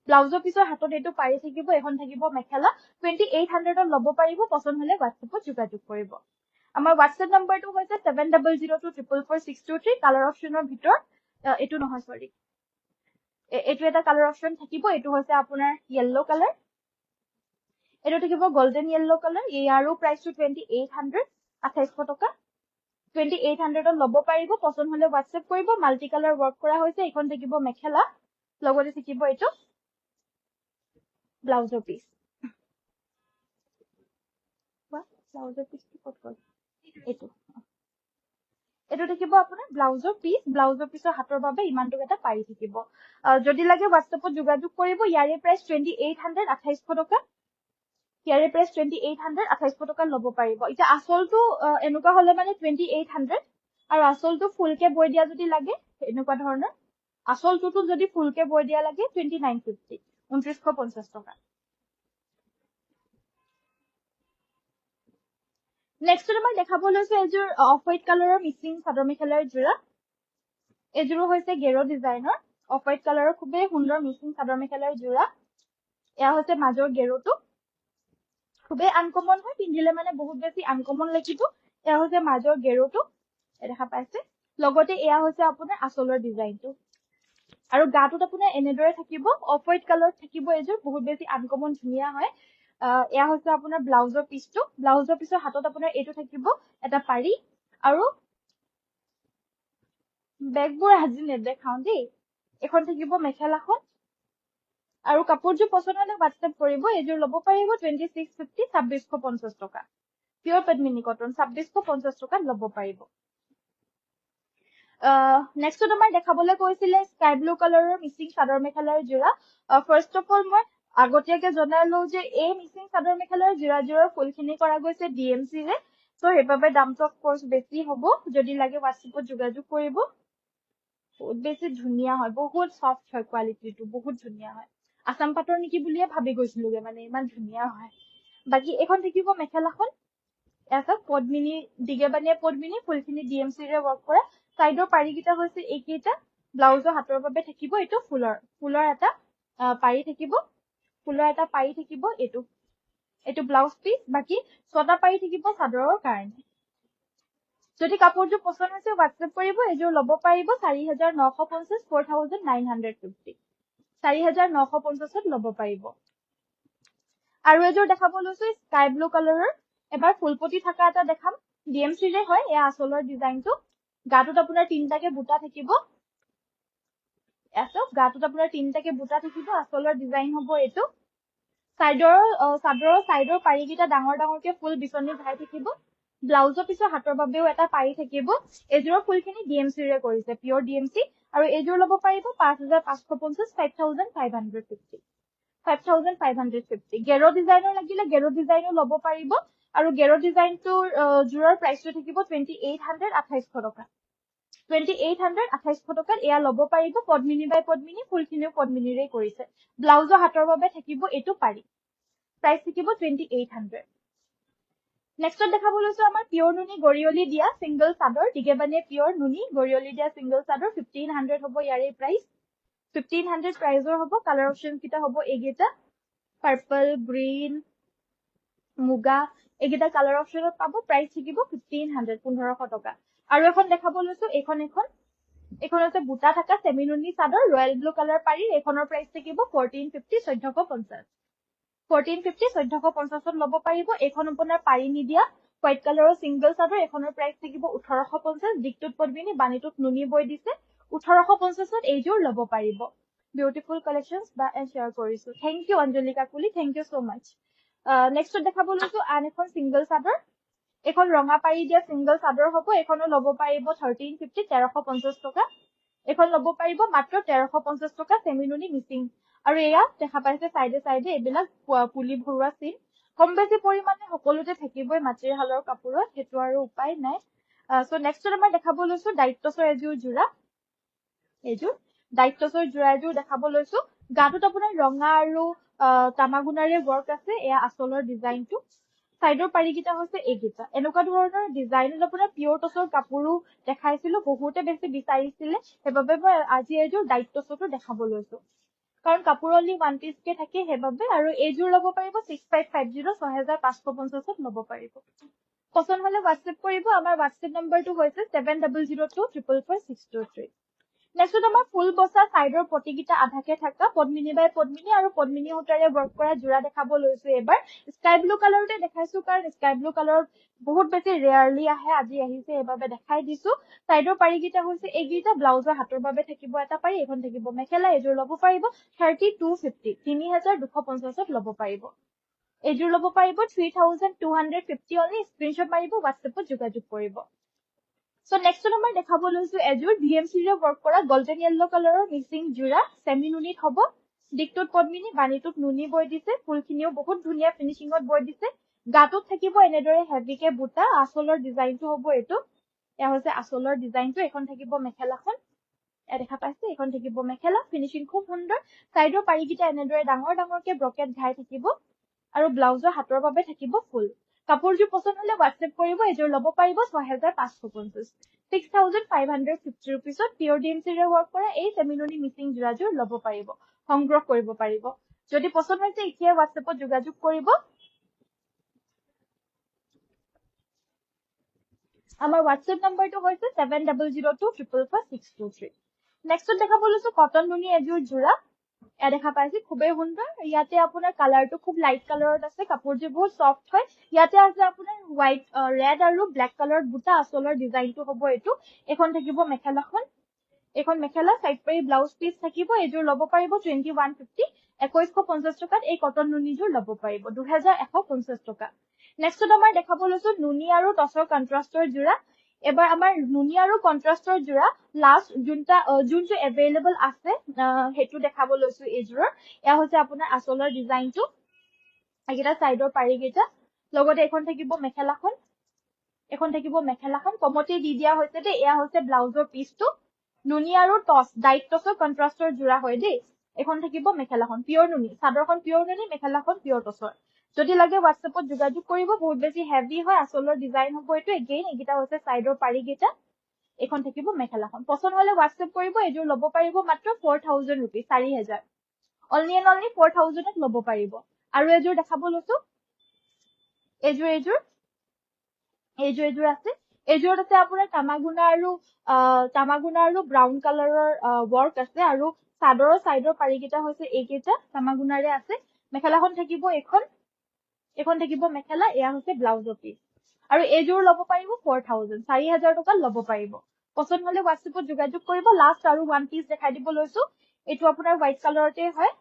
ব্লাউজৰ পিছৰ হাতত এটো পাৰি থাকিব এখন থাকিব মেখেলা 2800 ত ল'ব পাৰিব পছন্দ হলে WhatsAppত যোগাযোগ কৰিব আমাৰ WhatsApp নম্বৰটো হৈছে 7002444623 কালাৰ অপচনৰ ভিতৰত এটো নহয় সৰি এটো এটা কালাৰ অপচন থাকিব এটো হৈছে আপোনাৰ yellow কালাৰ এটো থাকিব গোল্ডেন yellow কালাৰ ইয়াৰো প্ৰাইসটো 2800 2800 টকা 2800 ত ল'ব পাৰিব পছন্দ হলে WhatsApp কৰিব মাল্টি কালাৰ ওয়াৰ্ক কৰা হৈছে এখন থাকিব মেখেলা লগতে থাকিব এটো ব্লাউজৰ পিস ব্লাউজৰ পিসটো কত গল এটো থাকিব আপোনাৰ ব্লাউজৰ পিছৰ হাতৰ বাবে ইমানটো এটা পাৰি থাকিব যদি লাগে WhatsAppত যোগাযোগ কৰিব ইয়াৰে প্ৰাইস 2800 2800 টকা ইয়াৰে প্ৰাইস 2800 2800 টকা ল'ব পাৰিব এতিয়া আসলটো এনেকুৱা হলে মানে 2800 আৰু আসলটো ফুলকে বৈ দিয়া যদি লাগে এনেকুৱা ধৰণৰ আসলটো যদি ফুলকে বৈ দিয়া লাগে 2950 2950 টকা নেক্সট মই দেখাব লৈছো এযোৰ অফ হোৱাইট কালাৰৰ মিক্সিং চাদৰ মেখেলাৰ জোৰা এযোৰ হৈছে গেৰো ডিজাইনৰ অফ হোৱাইট কালাৰৰ খুবেই সুন্দৰ মিক্সিং চাদৰ মেখেলাৰ জোৰা এয়া হৈছে মাজৰ গেৰোটো খুবেই আনকমন হয় পিন্ধিলে মানে বহুত বেছি আনকমন লাগিব এয়া হৈছে মাজৰ গেৰোটো দেখা পাইছে লগতে এয়া হৈছে আপোনাৰ আচলৰ ডিজাইনটো আৰু গাটোত আপোনাৰ এনেদৰে থাকিব অফ হোৱাইট কালাৰ থাকিব এযোৰ বহুত বেছি আনকমন ধুনিয়া হয় এয়া হৈছে আপোনাৰ ব্লাউজৰ পিচটো ব্লাউজৰ পিছৰ হাতত আপোনাৰ এইটো থাকিব এটা পাৰি আৰু বেগবোৰ আজি নেদেখাও দেই এখন থাকিব মেখেলাখন আৰু কাপোৰযোৰ পছন্দ হলে হোৱাটছএপ কৰিব এইযোৰ ল'ব পাৰিব 2650 2650 টকা পিয়ৰ পদ্মিনী কটন 2650 টকাত ল'ব পাৰিব নেক্সট আমাৰ দেখাবলৈ কৈছিলে স্কাই ব্লু কালাৰৰ মিচিং চাদৰ মেখেলাৰ যোৰা ফাৰ্ষ্ট অফ অল মই আগতীয়াকে জনাই লওঁ যে এই মিচিং চাদৰ মেখেলাৰ যোৰাযোৰৰ ফুলখিনি কৰা গৈছে ডিএমচি ৰে সো সেইবাবে দামটো অফ কোৰ্স বেছি হ'ব যদি লাগে হোৱাটছএপত যোগাযোগ কৰিব বহুত বেছি ধুনীয়া হয় বহুত সফট হয় কোৱালিটিটো বহুত ধুনীয়া হয় আসাম পাটৰ নেকি বুলিয়ে ভাবি গৈছিলোগে মানে ইমান ধুনীয়া হয় বাকি এখন থাকিব মেখেলাখন এসব পদ্মিনী দিগেবানিয়া পদ্মিনী ফুলখিনি ডিএমচি ৰে ওয়াৰ্ক কৰা সাইডৰ পাৰিকিটা হৈছে এইকেইটা ব্লাউজৰ হাতৰ বাবে থাকিব এটো ফুলৰ এটা পাৰি থাকিব ফুলৰ এটা পাৰি থাকিব এটো ব্লাউজ পিস বাকি ছটা পাৰি থাকিব চাদৰৰ কাৰণে যদি কাপোৰযোৰ পছন্দ হৈছে হোৱাটছএপ কৰিব এযোৰ ল'ব পাৰিব 4950 4950 4950ত ল'ব পাৰিব আৰু এযোৰ দেখাব লৈছো স্কাই ব্লু কালাৰৰ এবাৰ ফুলপটি থাকা এটা দেখাম ডিএমচি ৰে হয় এয়া আসলৰ ডিজাইনটো গাটোত আপোনাৰ তিনটাকে বুটা থাকিব এসব গাটোত আপোনাৰ তিনটাকে বুটা থাকিব আসলৰ ডিজাইন হ'ব এটো চাদৰৰ সাইডৰ পাৰিকিটা ডাঙৰ ডাঙৰকে ফুল বিচনি ঘাই থাকিব ব্লাউজৰ পিছৰ হাতৰ বাবেও এটা পাৰি থাকিব এযোৰৰ ফুলখিনি ডিএমচি ৰে কৰিছে পিয়ৰ ডিএমচি আৰু এযোৰ ল'ব পাৰিব 5550 5550 5550 গেৰো ডিজাইনৰ লাগিলে গেৰো ডিজাইনো ল'ব পাৰিব আৰু গেৰো ডিজাইনটোৰ জোৰৰ প্ৰাইসটো থাকিব 2800 2800 টকা 2800 2800 টকাত এয়া ল'ব পাৰিব পদ্মিনী বাই পদ্মিনী ফুলখিনিও পদ্মিনীৰে কৰিছে ব্লাউজৰ হাতৰ বাবে থাকিব এটো পাৰি প্ৰাইস থাকিব 2800 নেক্সট দেখাব লৈছো আমাৰ পিয়ৰ নুনি গৰিয়লি দিয়া সিঙ্গল চাদৰ দিগেবানিয়া পিয়ৰ নুনি গৰিয়লি দিয়া সিঙ্গল চাদৰ 1500 হ'ব ইয়াৰে প্ৰাইস 1500 প্ৰাইসৰ হ'ব কালাৰ অপশন কিটা হ'ব এইগেটা পাৰ্পল গ্ৰীন মুগা এইগেটা কালাৰ অপশনত পাব প্ৰাইস থাকিব 1500 1500 টকা আৰু এখন দেখাব লৈছো এখন আছে বুটা থাকা সেমি নুনি চাদৰ ৰয়্যাল ব্লু কালাৰ পাৰি এখনৰ প্ৰাইস থাকিব 1450 1450 1450 1450ত ল'ব পাৰিব এখন আপোনাৰ পাৰি নিদিয়া হোৱাইট কালাৰৰ সিঙ্গল চাদৰ এখনৰ প্ৰাইস থাকিব 1850 দিকটোত পদ্মিনী বানিটোত নুনি বৈ দিছে 1850ত এইযোৰ ল'ব পাৰিব বিউটিফুল কালেকশনস বা শেয়াৰ কৰিছো thank U Anjali Kakuli thank you so mass next দেখাব লৈছো আন এখন সিঙ্গল চাদৰ এখন ৰঙা পাৰি দিয়া সিঙ্গল চাদৰ হ'ব এখনো ল'ব পাৰিব 1350 1350 টকা এখন ল'ব পাৰিব মাত্ৰ 1350 টকা সেমিনুনি মিচিং আৰু এয়া দেখা পাইছে সাইডে এবিলাক পুলি ভৰুৱা চিন কম বেছি পৰিমাণে সকলোতে থাকিবই মাটিৰ হালৰ কাপোৰত হেতু আৰু উপায় নাই সো নেক্সট আমাৰ দেখাব লৈছো দায়িত্বসৰ এযোৰ জোৰা এযোৰ দায়িত্বসৰ জোৰা এযোৰ দেখাব লৈছো গাটোত আপোনাৰ ৰঙা আৰু তামাগুনাৰে ওয়াৰ্ক আছে এয়া আসলৰ ডিজাইনটো সাইডৰ পাৰিকিটা হৈছে এইগিটা এনেকুৱা ধৰণৰ ডিজাইনত আপোনাৰ পিয়ৰ টছৰ কাপোৰো দেখাইছিলো বহুতে বেছি বিচাৰিছিলে সেইবাবে মই আজি এযোৰ দায়িত্বসটো দেখাব লৈছো কাৰণ কাপোৰ অনলি ওৱান পিস কে থাকে সেইবাবে আৰু এইযোৰ ল'ব পাৰিব 6550 6550ত ল'ব পাৰিব পছন্দ হলে হোৱাটছএপ কৰিব আমাৰ হোৱাটছএপ নম্বৰটো হৈছে 7002444623 নেক্সট আমাৰ ফুল বসা সাইডৰ পটিকিটা আধাকে থাকা পদ্মিনী বাই পদ্মিনী আৰু পদ্মিনী সূতাৰে ওয়াৰ্ক কৰা জোৰা দেখাব লৈছো এবাৰ স্কাই ব্লু কালাৰতে দেখাইছো কাৰণ স্কাই ব্লু কালাৰ বহুত বেছি ৰেয়াৰলি আহে আজি আহিছে এবাবে দেখাই দিছো সাইডৰ পাৰিকিটা হৈছে এইগিটা ব্লাউজৰ হাতৰ বাবে থাকিব এটা পাৰি এখন থাকিব মেখেলা এযোৰ ল'ব পাৰিব 3250 3250ত ল'ব পাৰিব এযোৰ ল'ব পাৰিব 3250 অনলি স্ক্ৰিনশ্বট মাৰিব হোৱাটছএপত যোগাযোগ কৰিব সো নেক্সট নম্বৰ দেখাব লৈছো এযোৰ ডিএমচি ৰে ওয়াৰ্ক কৰা গোল্ডেন ইয়েলো কালাৰৰ মিক্সিং জোৰা সেমি নুনিত হ'ব দিকটোত পদ্মিনী বানিটোত নুনি বৈ দিছে ফুলখিনিও বহুত ধুনীয়া ফিনিশিংত বৈ দিছে গাটোত থাকিব এনেদৰে হেভিকে বুটা আসলৰ ডিজাইনটো হ'ব এটো এয়া হৈছে আসলৰ ডিজাইনটো এখন থাকিব মেখেলাখন দেখা পাইছে এখন থাকিব মেখেলা ফিনিশিং খুব সুন্দৰ সাইডৰ পাৰিকিটা এনেদৰে ডাঙৰ ডাঙৰকে ব্ৰকেট ঘাই থাকিব আৰু ব্লাউজৰ হাতৰ বাবে থাকিব ফুল কাপোৰযোৰ পছন্দ হলে হোৱাটছএপ কৰিব এযোৰ ল'ব পাৰিব 6550 6550 रुपीसত পিয়ৰ ডিএমচি ৰে ওয়াৰ্ক কৰা এই সেমিনুনি মিচিং জোৰাযোৰ ল'ব পাৰিব সংগ্ৰহ কৰিব পাৰিব যদি পছন্দ হৈছে এতিয়া হোৱাটছএপত যোগাযোগ কৰিব আমাৰ হোৱাটছএপ নম্বৰটো হৈছে 7002444623 নেক্সট দেখাব লৈছো কটন নুনি এযোৰ জোৰা এয়া দেখা পাইছে খুবেই সুন্দৰ ইয়াতে আপোনাৰ কালাৰটো খুব লাইট কালাৰত আছে কাপোৰযোৰ বহুত সফট হয় ইয়াতে আছে আপোনাৰ হোৱাইট ৰেড আৰু ব্ল্যাক কালাৰত বুটা আচলৰ ডিজাইনটো হ'ব এটো এখন থাকিব মেখেলাখন এখন মেখেলা সাইড পাৰি ব্লাউজ পিস থাকিব এযোৰ ল'ব পাৰিব 2150 2150 টকাত এই কটন নুনিযোৰ ল'ব পাৰিব 2150 টকা নেক্সট আমাৰ দেখাব লৈছো নুনি আৰু টসৰ কন্ট্ৰাস্টৰ জোৰা এবাৰ আমাৰ নুনি আৰু কন্ট্ৰাস্টৰ জোৰা লাষ্ট যোনটো এভেইলেবল আছে হেতু দেখাব লৈছো এযোৰৰ এয়া হৈছে আপোনাৰ আচলৰ ডিজাইনটো একেটা সাইডৰ পাৰি গেটা লগতে এখন থাকিব মেখেলাখন কমতে দি দিয়া হৈছে দে এয়া হৈছে ব্লাউজৰ পিসটো নুনি আৰু টস ডাইট টসৰ কন্ট্ৰাস্টৰ জোৰা হয় দে এখন থাকিব মেখেলাখন পিওৰ নুনি সাদৰখন পিওৰ নুনি মেখেলাখন পিওৰ টসৰ যদি লাগে WhatsAppত যোগাযোগ কৰিব বহুত বেছি হেভি হয় আচলৰ ডিজাইন হ'ব এটো এগেইন একিটা হৈছে সাইডৰ পাৰি গেটা এখন থাকিব মেখেলাখন পছন্দ হলে WhatsApp কৰিব এযোৰ ল'ব পাৰিব মাত্ৰ 4000 रुपीस 4000 only and only 4000 ত ল'ব পাৰিব আৰু এযোৰ দেখাব লৈছো এযোৰ আছে এযোৰত আছে আপোনাৰ তামাগুনা আৰু ব্ৰাউন কালাৰৰ ওয়াৰ্ক আছে আৰু সাদৰৰ সাইডৰ পাৰি গেটা হৈছে এইকেটা তামাগুনাৰে আছে মেখেলাখন থাকিব এখন থাকিব মেখেলা এয়া হৈছে ব্লাউজৰ পিস আৰু এযোৰ ল'ব পাৰিব 4000 4000 টকা ল'ব পাৰিব পছন্দ হলে WhatsAppত যোগাযোগ কৰিব লাষ্ট আৰু ওয়ান পিস দেখাই দিব লৈছো এটো আপোনাৰ হোৱাইট কালাৰতে হয়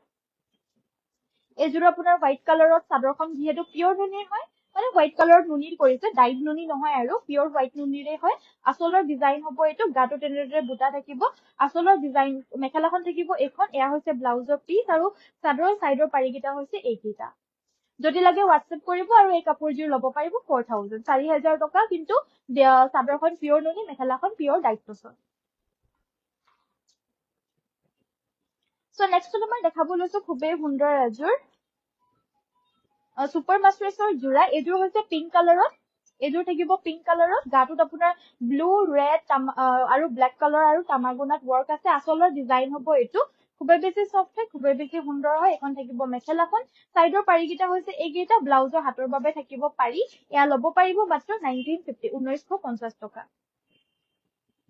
এযোৰ আপোনাৰ হোৱাইট কালাৰত সাদৰখন যেহেতু পিওৰ নুনি হয় মানে হোৱাইট কালাৰত নুনিৰ কৰিছে ডাইট নুনি নহয় আৰু পিওৰ হোৱাইট নুনিৰে হয় আচলৰ ডিজাইন হ'ব এটো গাটো তেনেদৰে বুটা থাকিব আচলৰ ডিজাইন মেখেলাখন থাকিব এখন এয়া হৈছে ব্লাউজৰ পিস আৰু সাদৰৰ সাইডৰ পাৰি গেটা হৈছে এইকেইটা যদি লাগে WhatsApp কৰিব আৰু এই কাপোৰযোৰ ল'ব পাৰিব 4000 4000 টকা কিন্তু সাদৰখন পিওৰ নুনি মেখেলাখন পিওৰ ডাইট টসৰ সো নেক্সট তোমাৰ দেখাব লৈছো খুবেই সুন্দৰ এযোৰ সুপাৰ মাস্টাৰ্ছৰ জোৰা এযোৰ হৈছে পিংক কালাৰত এযোৰ থাকিব পিংক কালাৰত গাটোত আপোনাৰ ব্লু ৰেড আৰু ব্ল্যাক কালাৰ আৰু তামাগুনাত ওয়াৰ্ক আছে আচলৰ ডিজাইন হ'ব এটো খুবেই বেছি সফট হয় খুবেই বেছি সুন্দৰ হয় এখন থাকিব মেখেলাখন সাইডৰ পাৰি গিটা হৈছে এইকেইটা ব্লাউজৰ হাতৰ বাবে থাকিব পাৰি এয়া ল'ব পাৰিব মাত্ৰ 1950 টকা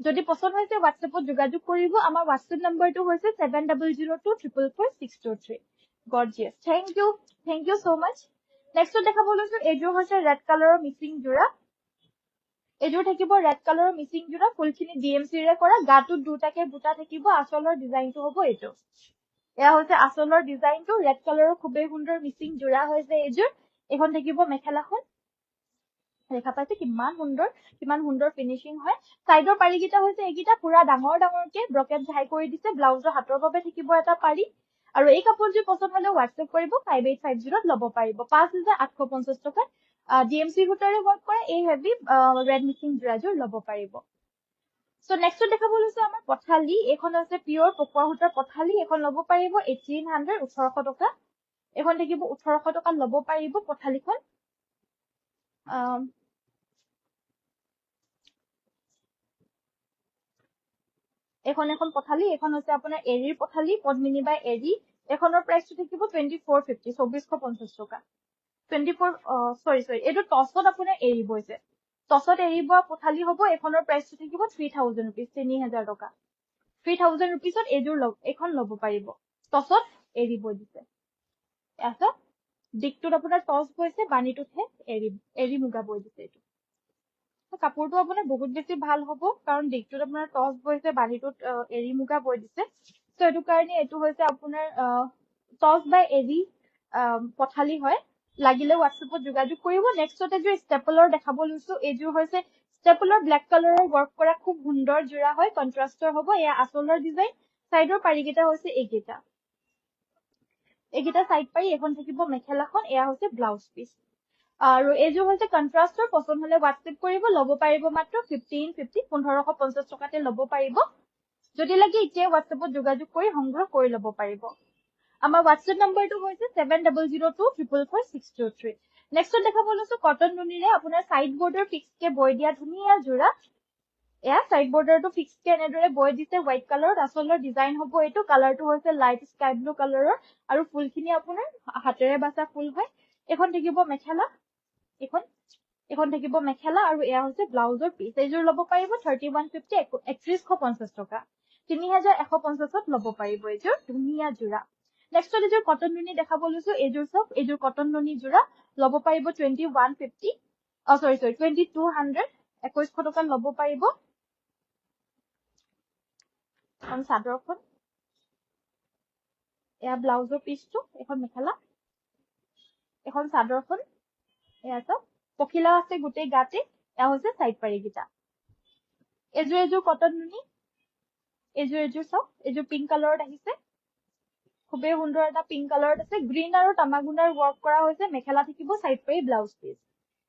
যদি পছন্দ হৈছে WhatsAppত যোগাযোগ কৰিব আমাৰ WhatsApp নম্বৰটো হৈছে 7002444623 গৰ্জিয়াস thank you so mass next দেখাব লৈছো এযোৰ হৈছে ৰেড কালাৰৰ মিক্সিং জোৰা এযোৰ থাকিব ৰেড কালাৰৰ মিক্সিং জোৰা ফুলখিনি DMC ৰে কৰা গাটোত দুটাকে বুটা থাকিব আচলৰ ডিজাইনটো হ'ব এটো এয়া হৈছে আচলৰ ডিজাইনটো ৰেড কালাৰৰ খুবেই সুন্দৰ মিক্সিং জোৰা হৈছে এযোৰ এখন থাকিব মেখেলাখন দেখা পাইছে কিমান সুন্দৰ ফিনিশিং হয় সাইডৰ পাৰি গিটা হৈছে এইগিটা পুৰা ডাঙৰকে ব্ৰকেট ঘাই কৰি দিছে ব্লাউজৰ হাতৰ বাবে থাকিব এটা পাৰি আৰু এই কাপোৰযোৰ পছন্দ হলে WhatsApp কৰিব 5850 ত ল'ব পাৰিব 5850 টকা DMC গুটাৰে ওয়াৰ্ক কৰা এই হেভি ৰেড মিক্সিং জোৰাযোৰ ল'ব পাৰিব সো নেক্সট দেখাব লৈছো আমাৰ পথালি এখন আছে পিওৰ পকোৱা সূতাৰ পথালি এখন ল'ব পাৰিব 1800 1800 টকা এখন থাকিব 1800 টকা ল'ব পাৰিব পথালিখন এখন পথালি এখন হৈছে আপোনাৰ এৰিৰ পথালি পদ্মিনী বাই এৰি এখনৰ প্ৰাইসটো থাকিব 2450 2450 টকা 24 সৰি এটো টসত আপোনাৰ এৰি বইছে টসত এৰিব পথালি হ'ব এখনৰ প্ৰাইসটো থাকিব 3000 रुपीस 3000 টকা 3000 रुपीसত এযোৰ এখন ল'ব পাৰিব টসত এৰি বই দিছে আছে দিকটোত আপোনাৰ টস বইছে বানিটোতহে এৰি মুগা বই দিছে এটো কাপোৰটো আপোনাৰ বহুত বেছি ভাল হ'ব কাৰণ দিকটোত আপোনাৰ টস বইছে বানিটোত এৰি মুগা বই দিছে সো এটো কাৰণে এটো হৈছে আপোনাৰ টস বাই এৰি পথালি হয় লাগিলে WhatsAppত যোগাযোগ কৰিব নেক্সটতে যে ষ্টেপলৰ দেখাব লৈছো এযোৰ হৈছে ষ্টেপলৰ ব্ল্যাক কালাৰৰ ওয়াৰ্ক কৰা খুব সুন্দৰ জোৰা হয় কন্ট্ৰাস্টৰ হ'ব এয়া আচলৰ ডিজাইন সাইডৰ পাৰি গিটা হৈছে এইগিটা সাইড পাৰি এখন থাকিব মেখেলাখন এয়া হৈছে ব্লাউজ পিস আৰু এযোৰ হৈছে কন্ট্ৰাস্টৰ পছন্দ হলে WhatsApp কৰিব ল'ব পাৰিব মাত্ৰ 1550 টকাতে ল'ব পাৰিব যদি লাগে এতিয়া WhatsAppত যোগাযোগ কৰি সংগ্ৰহ কৰি ল'ব পাৰিব আমাৰ WhatsApp নম্বৰটো হৈছে 7002444623 নেক্সট দেখাব লৈছো কটন নুনিৰে আপোনাৰ সাইড বৰ্ডাৰ ফিক্স কে বই দিয়া ধুনিয়া জোৰা এয়া সাইড বৰ্ডাৰটো ফিক্স কে এনেদৰে বই দিছে হোৱাইট কালাৰত আচলৰ ডিজাইন হ'ব এটো কালাৰটো হৈছে লাইট স্কাই ব্লু কালাৰৰ আৰু ফুলখিনি আপোনাৰ হাতেৰে বাছা ফুল হয় এখন থাকিব মেখেলা এখন থাকিব মেখেলা আৰু এয়া হৈছে ব্লাউজৰ পিস এযোৰ ল'ব পাৰিব 3150 3150 টকা 3150 ত ল'ব পাৰিব এযোৰ ধুনিয়া জোৰা নেক্সট এযোৰ কটন নুনি দেখাব লৈছো এযোৰ চাওক এযোৰ কটন নুনি যোৰা লব পাৰিব 2150 সৰি 2200 2100 টকা লব পাৰিব এখন চাদৰখন এয়া ব্লাউজৰ পিচটো এখন মেখেলা এখন চাদৰখন এয়া চাওক পখিলা আছে গোটেই গাতে এয়া হৈছে সাইড পাৰি গিটা এযোৰ কটন নুনি এযোৰ চাওক এযোৰ পিংক কালাৰত আহিছে খুবেই সুন্দৰ এটা পিংক কালাৰত আছে গ্ৰীণ আৰু তামাগুনাৰ ওয়াৰ্ক কৰা হৈছে মেখেলা থাকিব সাইড পাৰি ব্লাউজ পিস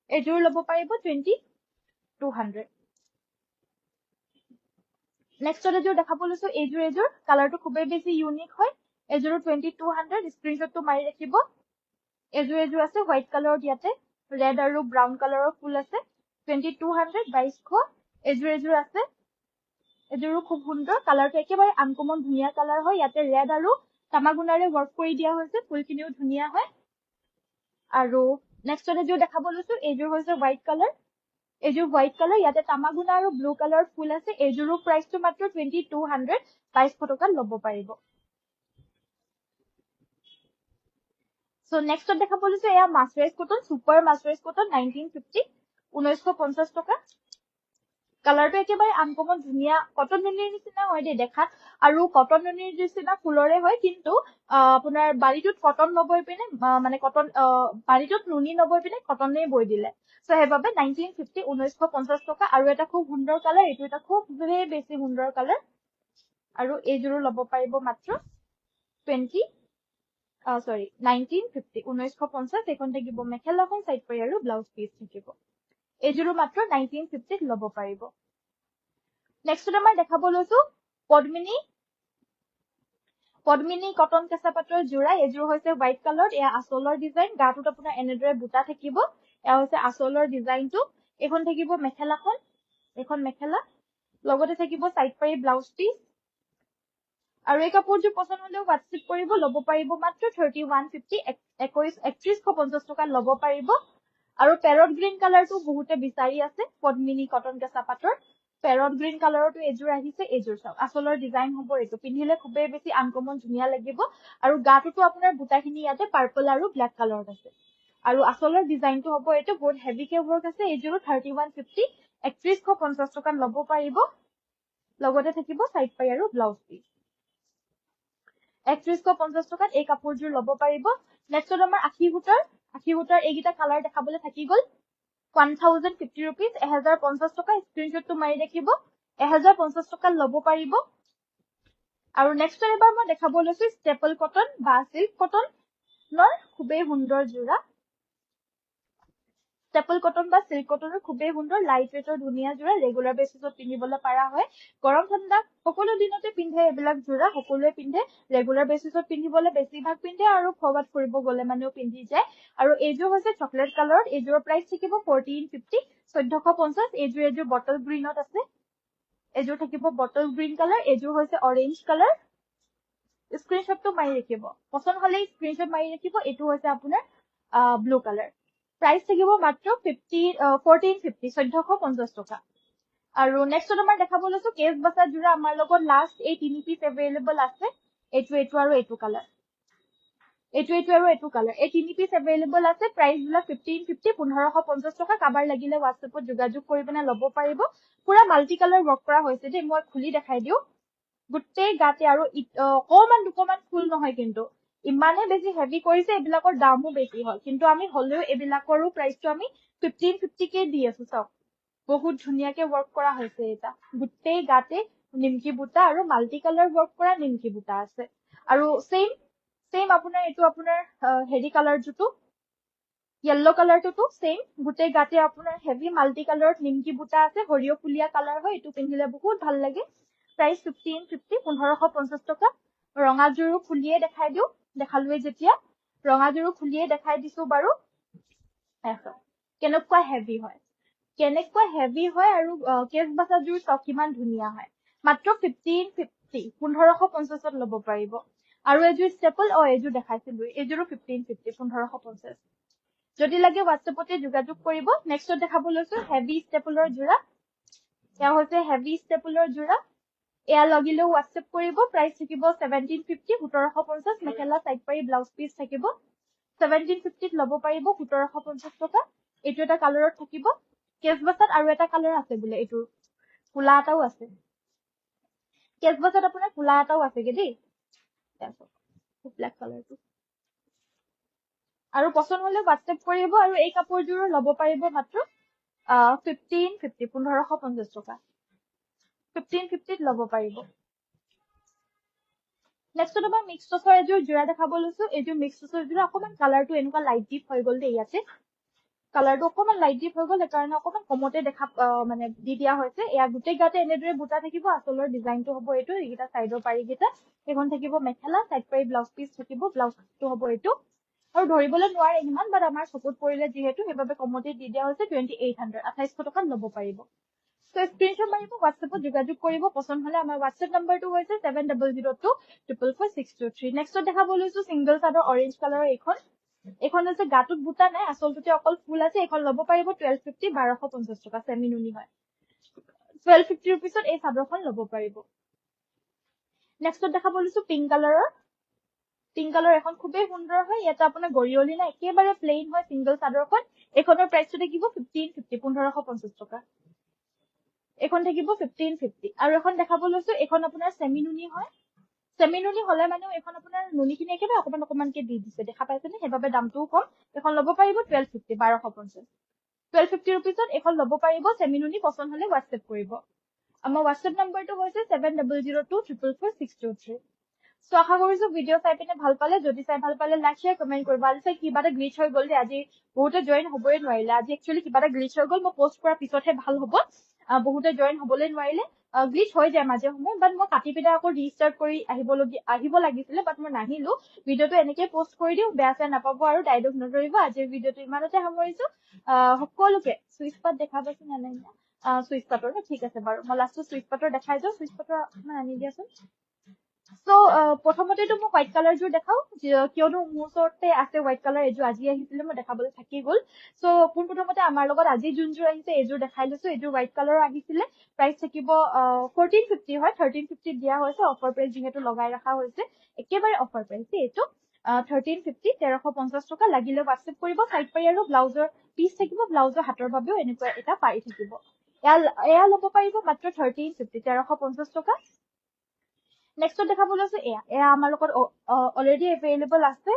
এযোৰ লব পাৰিব 2200 নেক্সট এযোৰ দেখাব লৈছো এযোৰ কালাৰটো খুবেই বেছি ইউনিক হয় এযোৰ 2200 স্ক্ৰিনশ্বটটো মাৰি ৰাখিব এযোৰ আছে হোৱাইট কালাৰত ইয়াতে ৰেড আৰু ব্ৰাউন কালাৰৰ ফুল আছে 2200 2200 এযোৰ আছে এযোৰো খুব সুন্দৰ কালাৰটো একেবাৰে আনকমন ধুনীয়া কালাৰ হয় ইয়াতে ৰেড আৰু তামাগুনাৰে ওয়াৰ্ক কৰি দিয়া হৈছে ফুলখিনিও ধুনীয়া হয় আৰু নেক্সট এযোৰ দেখাব লৈছো এযোৰ হৈছে হোৱাইট কালাৰ এযোৰ হোৱাইট কালাৰ ইয়াতে তামাগুনা আৰু ব্লু কালাৰ ফুল আছে এযোৰৰ প্ৰাইসটো মাত্ৰ 2200 2200 টকা লব পাৰিব সো নেক্সট দেখাব লৈছো এয়া মাছৰাইজ কটন সুপাৰ মাছৰাইজ কটন 1950 1950 টকা কালাৰটো একেবাৰে আনকমন ধুনীয়া কটন নুনিৰ নিচিনা হয় দে দেখাত আৰু কটন নুনিৰ নিচিনা ফুলৰে হয় কিন্তু আপোনাৰ বাৰীটোত কটন নবৈ পিনে মানে কটন বাৰীটোত নুনি নবৈ পিনে কটনে বৈ দিলে সো হেবাবে 1950 1950 টকা আৰু এটা খুব সুন্দৰ কালাৰ এটো এটা খুব বেছি সুন্দৰ কালাৰ আৰু এযোৰ লব পাৰিব মাত্ৰ 1950 1950 এখন থাকিব মেখেলাখন সাইড পাৰি আৰু ব্লাউজ পিস থাকিব এযোৰ মাত্ৰ 1950 লব পাৰিব নেক্সট আমাৰ দেখাব লৈছো পদ্মিনী কটন কেঁচা পাটৰ যোৰা এযোৰ হৈছে হোৱাইট কালাৰ এয়া আচলৰ ডিজাইন গাটোত আপোনাৰ এনেদৰে বুটা থাকিব এয়া হৈছে আচলৰ ডিজাইনটো এখন থাকিব মেখেলাখন এখন মেখেলা লগতে থাকিব সাইড পাৰি ব্লাউজ পিস আৰু এই কাপোৰযোৰ পছন্দ হলে WhatsApp কৰিব লব পাৰিব মাত্ৰ 3150 3150 টকা লব পাৰিব আৰু প্যাৰট গ্ৰীন কালাৰটো বহুতে বিচাৰি আছে পদ্মিনী কটন কেঁচা পাটৰ প্যাৰট গ্ৰীন কালাৰটো এযোৰ আহিছে এযোৰ চাওক আচলৰ ডিজাইন হ'ব এটো পিন্ধিলে খুবেই বেছি আনকমন ধুনীয়া লাগিব আৰু গাটোতো আপোনাৰ বুটাখিনি ইয়াতে পাৰ্পল আৰু ব্ল্যাক কালাৰত আছে আৰু আচলৰ ডিজাইনটো হ'ব এটো বহুত হেভি কে ওয়াৰ্ক আছে এযোৰ 3150 3150 টকা লব পাৰিব লগতে থাকিব সাইড পাৰি আৰু ব্লাউজ পিস 3150 টকাত এই কাপোৰযোৰ লব পাৰিব নেক্সট আমাৰ আখি সূতাৰ এইগিটা কালাৰ দেখাবলৈ থাকি গল 1050 rupees 1050 টকা স্ক্ৰিনশ্বটটো মাৰি ৰাখিব 1050 টকা লব পাৰিব আৰু নেক্সট এবাৰ মই দেখাব লৈছো ষ্টেপল কটন বা সিল্ক কটনৰ খুবেই সুন্দৰ যোৰা ষ্টেপল কটন বা সিল্ক কটনৰ খুবেই সুন্দৰ লাইট ওয়েটৰ ধুনীয়া যোৰা ৰেগুলাৰ বেচিছত পিন্ধিবলৈ পাৰা হয় গৰম ঠাণ্ডা সকলো দিনতে পিন্ধে এইবিলাক যোৰা সকলোৱে পিন্ধে ৰেগুলাৰ বেচিছত পিন্ধিবলৈ বেছিভাগ পিন্ধে আৰু ফৰৱাৰ্ড কৰিব গলে মানেও পিন্ধি যায় আৰু এইযোৰ হৈছে চকলেট কালাৰত এইযোৰৰ প্ৰাইস থাকিব 1450 1450 এইযোৰ বটল গ্ৰীনত আছে এইযোৰ থাকিব বটল গ্ৰীন কালাৰ এইযোৰ হৈছে অৰেঞ্জ কালাৰ স্ক্ৰিনশ্বটটো মাৰি ৰাখিব পছন্দ হলে স্ক্ৰিনশ্বট মাৰি ৰাখিব এটো হৈছে আপোনাৰ ব্লু কালাৰ প্ৰাইস থাকিব মাত্ৰ 1450 1450 টকা আৰু নেক্সট আমাৰ দেখাব লৈছো কেস বাছা যোৰা আমাৰ লগত লাষ্ট এই তিনি পিস अवेलेबल আছে এটো আৰু এটো কালাৰ এটো আৰু এটো কালাৰ এই তিনি পিস अवेलेबल আছে প্ৰাইস বিলাক 1550 1550 টকা কাবাৰ লাগিলে WhatsAppত যোগাযোগ কৰি পিনে লব পাৰিব পুৰা মাল্টি কালাৰ ওয়াৰ্ক কৰা হৈছে দে মই খুলি দেখাই দিও গুটেই গাতে আৰু অকমান দুকমান ফুল নহয় কিন্তু ইমানে বেছি হেভি কৰিছে এবিলাকৰ দামও বেছি হয় কিন্তু আমি হলেও এবিলাকৰো প্ৰাইসটো আমি 1550 কে দি আছো চাওক বহুত ধুনীয়াকে ওয়াৰ্ক কৰা হৈছে এটা গুটেই গাতে নিমকি বুটা আৰু মাল্টি কালাৰ ওয়াৰ্ক কৰা নিমকি বুটা আছে আৰু সেম আপোনাৰ এটো আপোনাৰ হেৰি কালাৰ জুটো yellow কালাৰটো সেম গুটেই গাতে আপোনাৰ হেভি মাল্টি কালাৰত নিমকি বুটা আছে হৰিয় ফুলিয়া কালাৰ হয় এটো পিন্ধিলে বহুত ভাল লাগে প্ৰাইস 1550 1550 টকা ৰঙাজুৰু ফুলিয়ে দেখাই দিও দেখালুৱে যেতিয়া ৰঙাজুৰু ফুলিয়ে দেখাই দিছো বাৰু কেনেকুৱা হেভি হয় আৰু কেস বাছাজুৰ চক কিমান ধুনীয়া হয় মাত্ৰ 1550 1550 লব পাৰিব আৰু এযোৰ ষ্টেপল এযোৰ দেখাইছিলো এযোৰো 1550 1550 যদি লাগে WhatsAppতে যোগাযোগ কৰিব নেক্সট দেখাব লৈছো হেভি ষ্টেপলৰ যোৰা এয়া হৈছে হেভি ষ্টেপলৰ যোৰা এয়া লাগিলেও হোৱাটছএপ কৰিব প্ৰাইচ থাকিব 1750 1750 মেখেলা সাইড পাৰি ব্লাউজ পিস থাকিব 1750 ল'ব পাৰিব 1750 টকা এইটো এটা কালাৰত থাকিব কেছবাছত আৰু এটা কালাৰ আছে বুলে এইটো ফুলা এটাও আছে কেছবাছত আপোনাৰ ফুলা এটাও আছে কে দেই ব্ল্যাক কালাৰটো আৰু পছন্দ হলে হোৱাটছএপ কৰিব আৰু এই কাপোৰযোৰ ল'ব পাৰিব মাত্ৰ 1550 1550 টকা 1550 ল'ব পাৰিব নেক্সট তোমাৰ মিক্স টছৰ এযোৰ জোৰা দেখাব লৈছো এইযোৰ মিক্স টছৰ জোৰা অকমান কালাৰটো এনেকুৱা লাইট ডিপ হৈ গ'ল দেই ইয়াতে কালাৰটো অকমান লাইট ডিপ হৈ গ'ল কাৰণ অকমান কমতে দেখা মানে দি দিয়া হৈছে এয়া গুটেই গাতে এনেদৰে বুটা থাকিব আসলৰ ডিজাইনটো হ'ব এইটো এইটা সাইডৰ পাৰি গিটা এখন থাকিব মেখেলা সাইড পাৰি ব্লাউজ পিস থাকিব ব্লাউজটো হ'ব এইটো আৰু ধৰিবলৈ নোৱাৰে ইমান বাট আমাৰ চকুত পৰিলে যিহেতু হেবাবে কমতে দি দিয়া হৈছে 2800 2800 টকা ল'ব পাৰিব সো স্ক্ৰিনশ্বট মাৰিব হোৱাটছএপত যোগাযোগ কৰিব পছন্দ হলে আমাৰ হোৱাটছএপ নম্বৰটো হৈছে 7002444623 নেক্সট দেখাব লৈছো সিঙ্গল চাদৰ অৰেঞ্জ কালাৰৰ এখন হৈছে গাটুত বুটা নাই আসলটোতে অকল ফুল আছে এখন ল'ব পাৰিব 1250 1250 টকা সেমি নুনি হয় 1250 रुपीसত এই চাদৰখন ল'ব পাৰিব নেক্সট দেখাব লৈছো পিংক কালাৰ এখন খুবেই সুন্দৰ হয় ইয়াতে আপোনাৰ গৰিয়লি না একেবাৰে প্লেইন হয় সিঙ্গল চাদৰখন এখনৰ প্ৰাইসটো থাকিব 1550 1550 টকা এখন থাকিব 1550 আৰু এখন দেখাব লৈছো এখন আপোনাৰ সেমি নুনি হয় সেমি নুনি হলে মানে এখন আপোনাৰ নুনিখিনি একেবাৰে অকমানকে দি দিছে দেখা পাইছেনে হেবাবে দামটোও কম এখন ল'ব পাৰিব 1250 1250 1250 रुपीसত এখন ল'ব পাৰিব সেমি নুনি পছন্দ হলে হোৱাটছএপ কৰিব আমাৰ হোৱাটছএপ নম্বৰটো হৈছে 7002444623 সো আশা কৰিছো ভিডিও চাই পিনে ভাল পালে যদি চাই ভাল পালে লাইক শেয়াৰ কমেন্ট কৰিব আৰু চাই কিবা এটা গ্লিচ হৈ গ'ল দে আজি বহুতে জয়েন হ'বই নোৱাৰিলে আজি একচুয়ালি কিবা এটা গ্লিচ হৈ গ'ল মই পোষ্ট কৰাৰ পিছতহে ভাল হ'ব বহুতে জয়েন হ'বলৈ নোৱাৰিলে গ্লিচ হৈ যায় মাজে সময় বাট মই কাটি পিনে আকৌ ৰিস্টাৰ্ট কৰি আহিব লাগিছিলে বাট মই নাহিলো ভিডিওটো এনেকৈ পোষ্ট কৰি দিও বেয়া চাই নাপাব আৰু ডাইলগ নধৰিব আজিৰ ভিডিওটো ইমানতে সামৰিছো সকলোকে সুইচ পাট দেখাবচোন নাই সুইচ পাটৰ ঠিক আছে বাৰু মই লাষ্টটো সুইচ পাটৰ দেখাই দিও সুইচ পাটৰ আনি দিয়াচোন সো প্ৰথমতেটো মই হোৱাইট কালাৰযোৰ দেখাও কিয়নো মোৰ ওচৰতে আছে হোৱাইট কালাৰ এযোৰ আজি আহিছিলে মই দেখাবলৈ থাকি গ'ল সো প্ৰথমতে আমাৰ লগত আজি যোনযোৰ আহিছে এযোৰ দেখাই লৈছো এযোৰ হোৱাইট কালাৰৰ আহিছিলে প্ৰাইস থাকিব 1450 হয় 1350 দিয়া হৈছে অফাৰ প্ৰাইস যিহেতু লগাই ৰাখা হৈছে একেবাৰে অফাৰ প্ৰাইস এইটো 1350 1350 টকা লাগিলে হোৱাটছএপ কৰিব সাইড পাৰি আৰু ব্লাউজৰ পিস থাকিব ব্লাউজৰ হাতৰ বাবেও এনেকুৱা এটা পাৰি থাকিব এয়া ল'ব পাৰিব মাত্ৰ 1350 1350 টকা নেক্সট দেখাব লৈছো এয়া আমাৰ লগত অলৰেডি এভেইলেবল আছে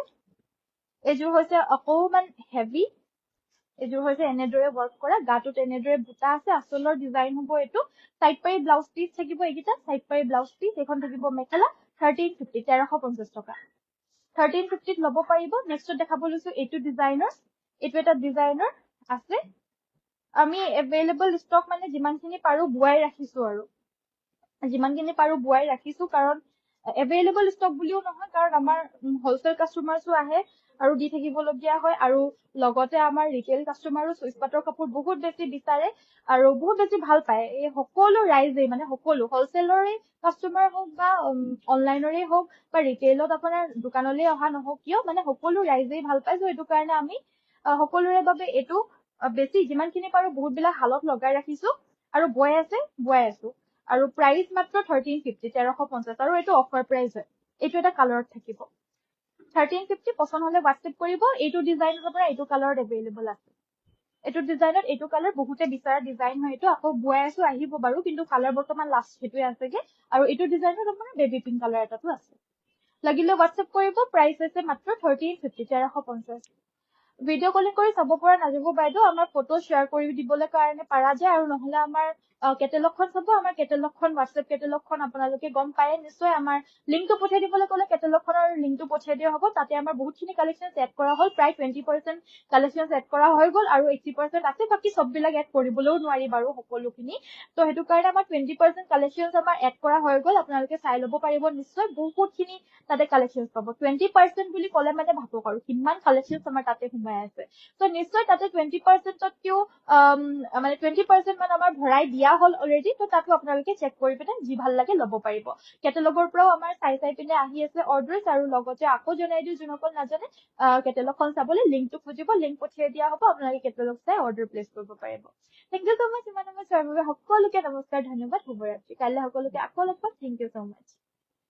এযোৰ হৈছে অকমান হেভি এযোৰ হৈছে এনেদৰে ওয়াৰ্ক কৰা গাটুত এনেদৰে বুটা আছে আসলৰ ডিজাইন হ'ব এটো সাইড পাৰি ব্লাউজ পিস থাকিব এইকিটা সাইড পাৰি ব্লাউজ পিস এখন থাকিব মেখেলা 1350 1350 টকা 1350 ল'ব পাৰিব নেক্সট দেখাব লৈছো এইটো ডিজাইনৰ এইটো এটা ডিজাইনৰ আছে আমি এভেইলেবল ষ্টক মানে যিমানখিনি পাৰো বুৱাই ৰাখিছো আৰু যিমানখিনি পাৰো বুৱাই ৰাখিছো কাৰণ এভেইলেবল ষ্টক বুলিও নহয় কাৰণ আমাৰ হোলসেল কাস্টমাৰসও আহে আৰু দি থাকিবলগীয়া হয় আৰু লগতে আমাৰ ৰিটেল কাস্টমাৰো সুইচ পাটৰ কাপোৰ বহুত বেছি বিচাৰে আৰু বহুত বেছি ভাল পায় এই সকলো ৰাইজে মানে সকলো হোলসেলৰে কাস্টমাৰ হোক বা অনলাইনৰে হোক বা ৰিটেইলত আপোনাৰ দোকানলৈ অহা নহওক কিয় মানে সকলো ৰাইজেই ভাল পায় সো এটো কাৰণে আমি সকলোৰে বাবে এটো বেছি যিমানখিনি পাৰো বহুত বিলাক হালত লগাই ৰাখিছো আৰু বয় আছো আৰু প্ৰাইস মাত্ৰ 1350 1350 আৰু এটো অফাৰ প্ৰাইস হয় এটো এটা কালাৰত থাকিব 1350 পছন্দ হলে হোৱাটছএপ কৰিব এইটো ডিজাইনৰ পৰা এইটো কালাৰত এভেইলেবল আছে এইটো ডিজাইনত এইটো কালাৰ বহুতে বিচাৰা ডিজাইন হয় এটো আকৌ বুৱাই আছো আহিব বাৰু কিন্তু কালাৰ বৰ্তমান লাষ্ট হেতুৱে আছেগে আৰু এইটো ডিজাইনত আপোনাৰ বেবি পিংক কালাৰ এটাটো আছে লাগিলে হোৱাটছএপ কৰিব প্ৰাইস আছে মাত্ৰ 1350 1350 ভিডিও কলিং কৰি চাব পৰা নাযাব বাইদেউ আমাৰ ফটো শেয়াৰ কৰি দিবলৈ কাৰণে পাৰা যায় আৰু নহলে আমাৰ কেটেলগখন চাব আমাৰ কেটেলগখন হোৱাটছএপ কেটেলগখন আপোনালোকে গম পায় নিশ্চয় আমাৰ লিংকটো পঠিয়াই দিবলৈ ক'লে কেটেলগখনৰ লিংকটো পঠিয়াই দিয়া হ'ব তাতে আমাৰ বহুতখিনি কালেকচনছ এড কৰা হ'ল প্ৰায় 20% কালেকচনছ এড কৰা হৈ গ'ল আৰু 80% আছে বাকি সববিলাক এড কৰিবলৈও নোৱাৰি বাৰু সকলোখিনি তো হেতু কাৰণে আমাৰ 20% কালেকচনছ আমাৰ এড কৰা হৈ গ'ল আপোনালোকে চাই ল'ব পাৰিব নিশ্চয় বহুতখিনি তাতে কালেকচনছ পাব 20% বুলি ক'লে মানে ভাবক আৰু কিমান কালেকচনছ আমাৰ তাতে সোমাই আছে তো নিশ্চয় তাতে 20%তকেও মানে 20% মান আমাৰ ভৰাই দিয়া হ'ল অলৰেডি তো তাতো আপোনালোকে চেক কৰি পিনে যি ভাল লাগে ল'ব পাৰিব কেটেলগৰ পৰাও আমাৰ চাই পিনে আহি আছে অৰ্ডাৰ্ছ আৰু লগতে আকৌ জনাই দিওঁ যোনসকল নাজানে কেটেলগখন চাবলৈ লিংকটো খুজিব লিংক পঠিয়াই দিয়া হ'ব আপোনালোকে কেটেলগ চাই অৰ্ডাৰ প্লেচ কৰিব পাৰিব থেংক ইউ ছ' মাছ ইমান সময় চোৱাৰ বাবে সকলোকে নমস্কাৰ ধন্যবাদ শুভৰাত্ৰি কাইলৈ সকলোকে আকৌ লগ পাম থেংক ইউ ছ' মাছ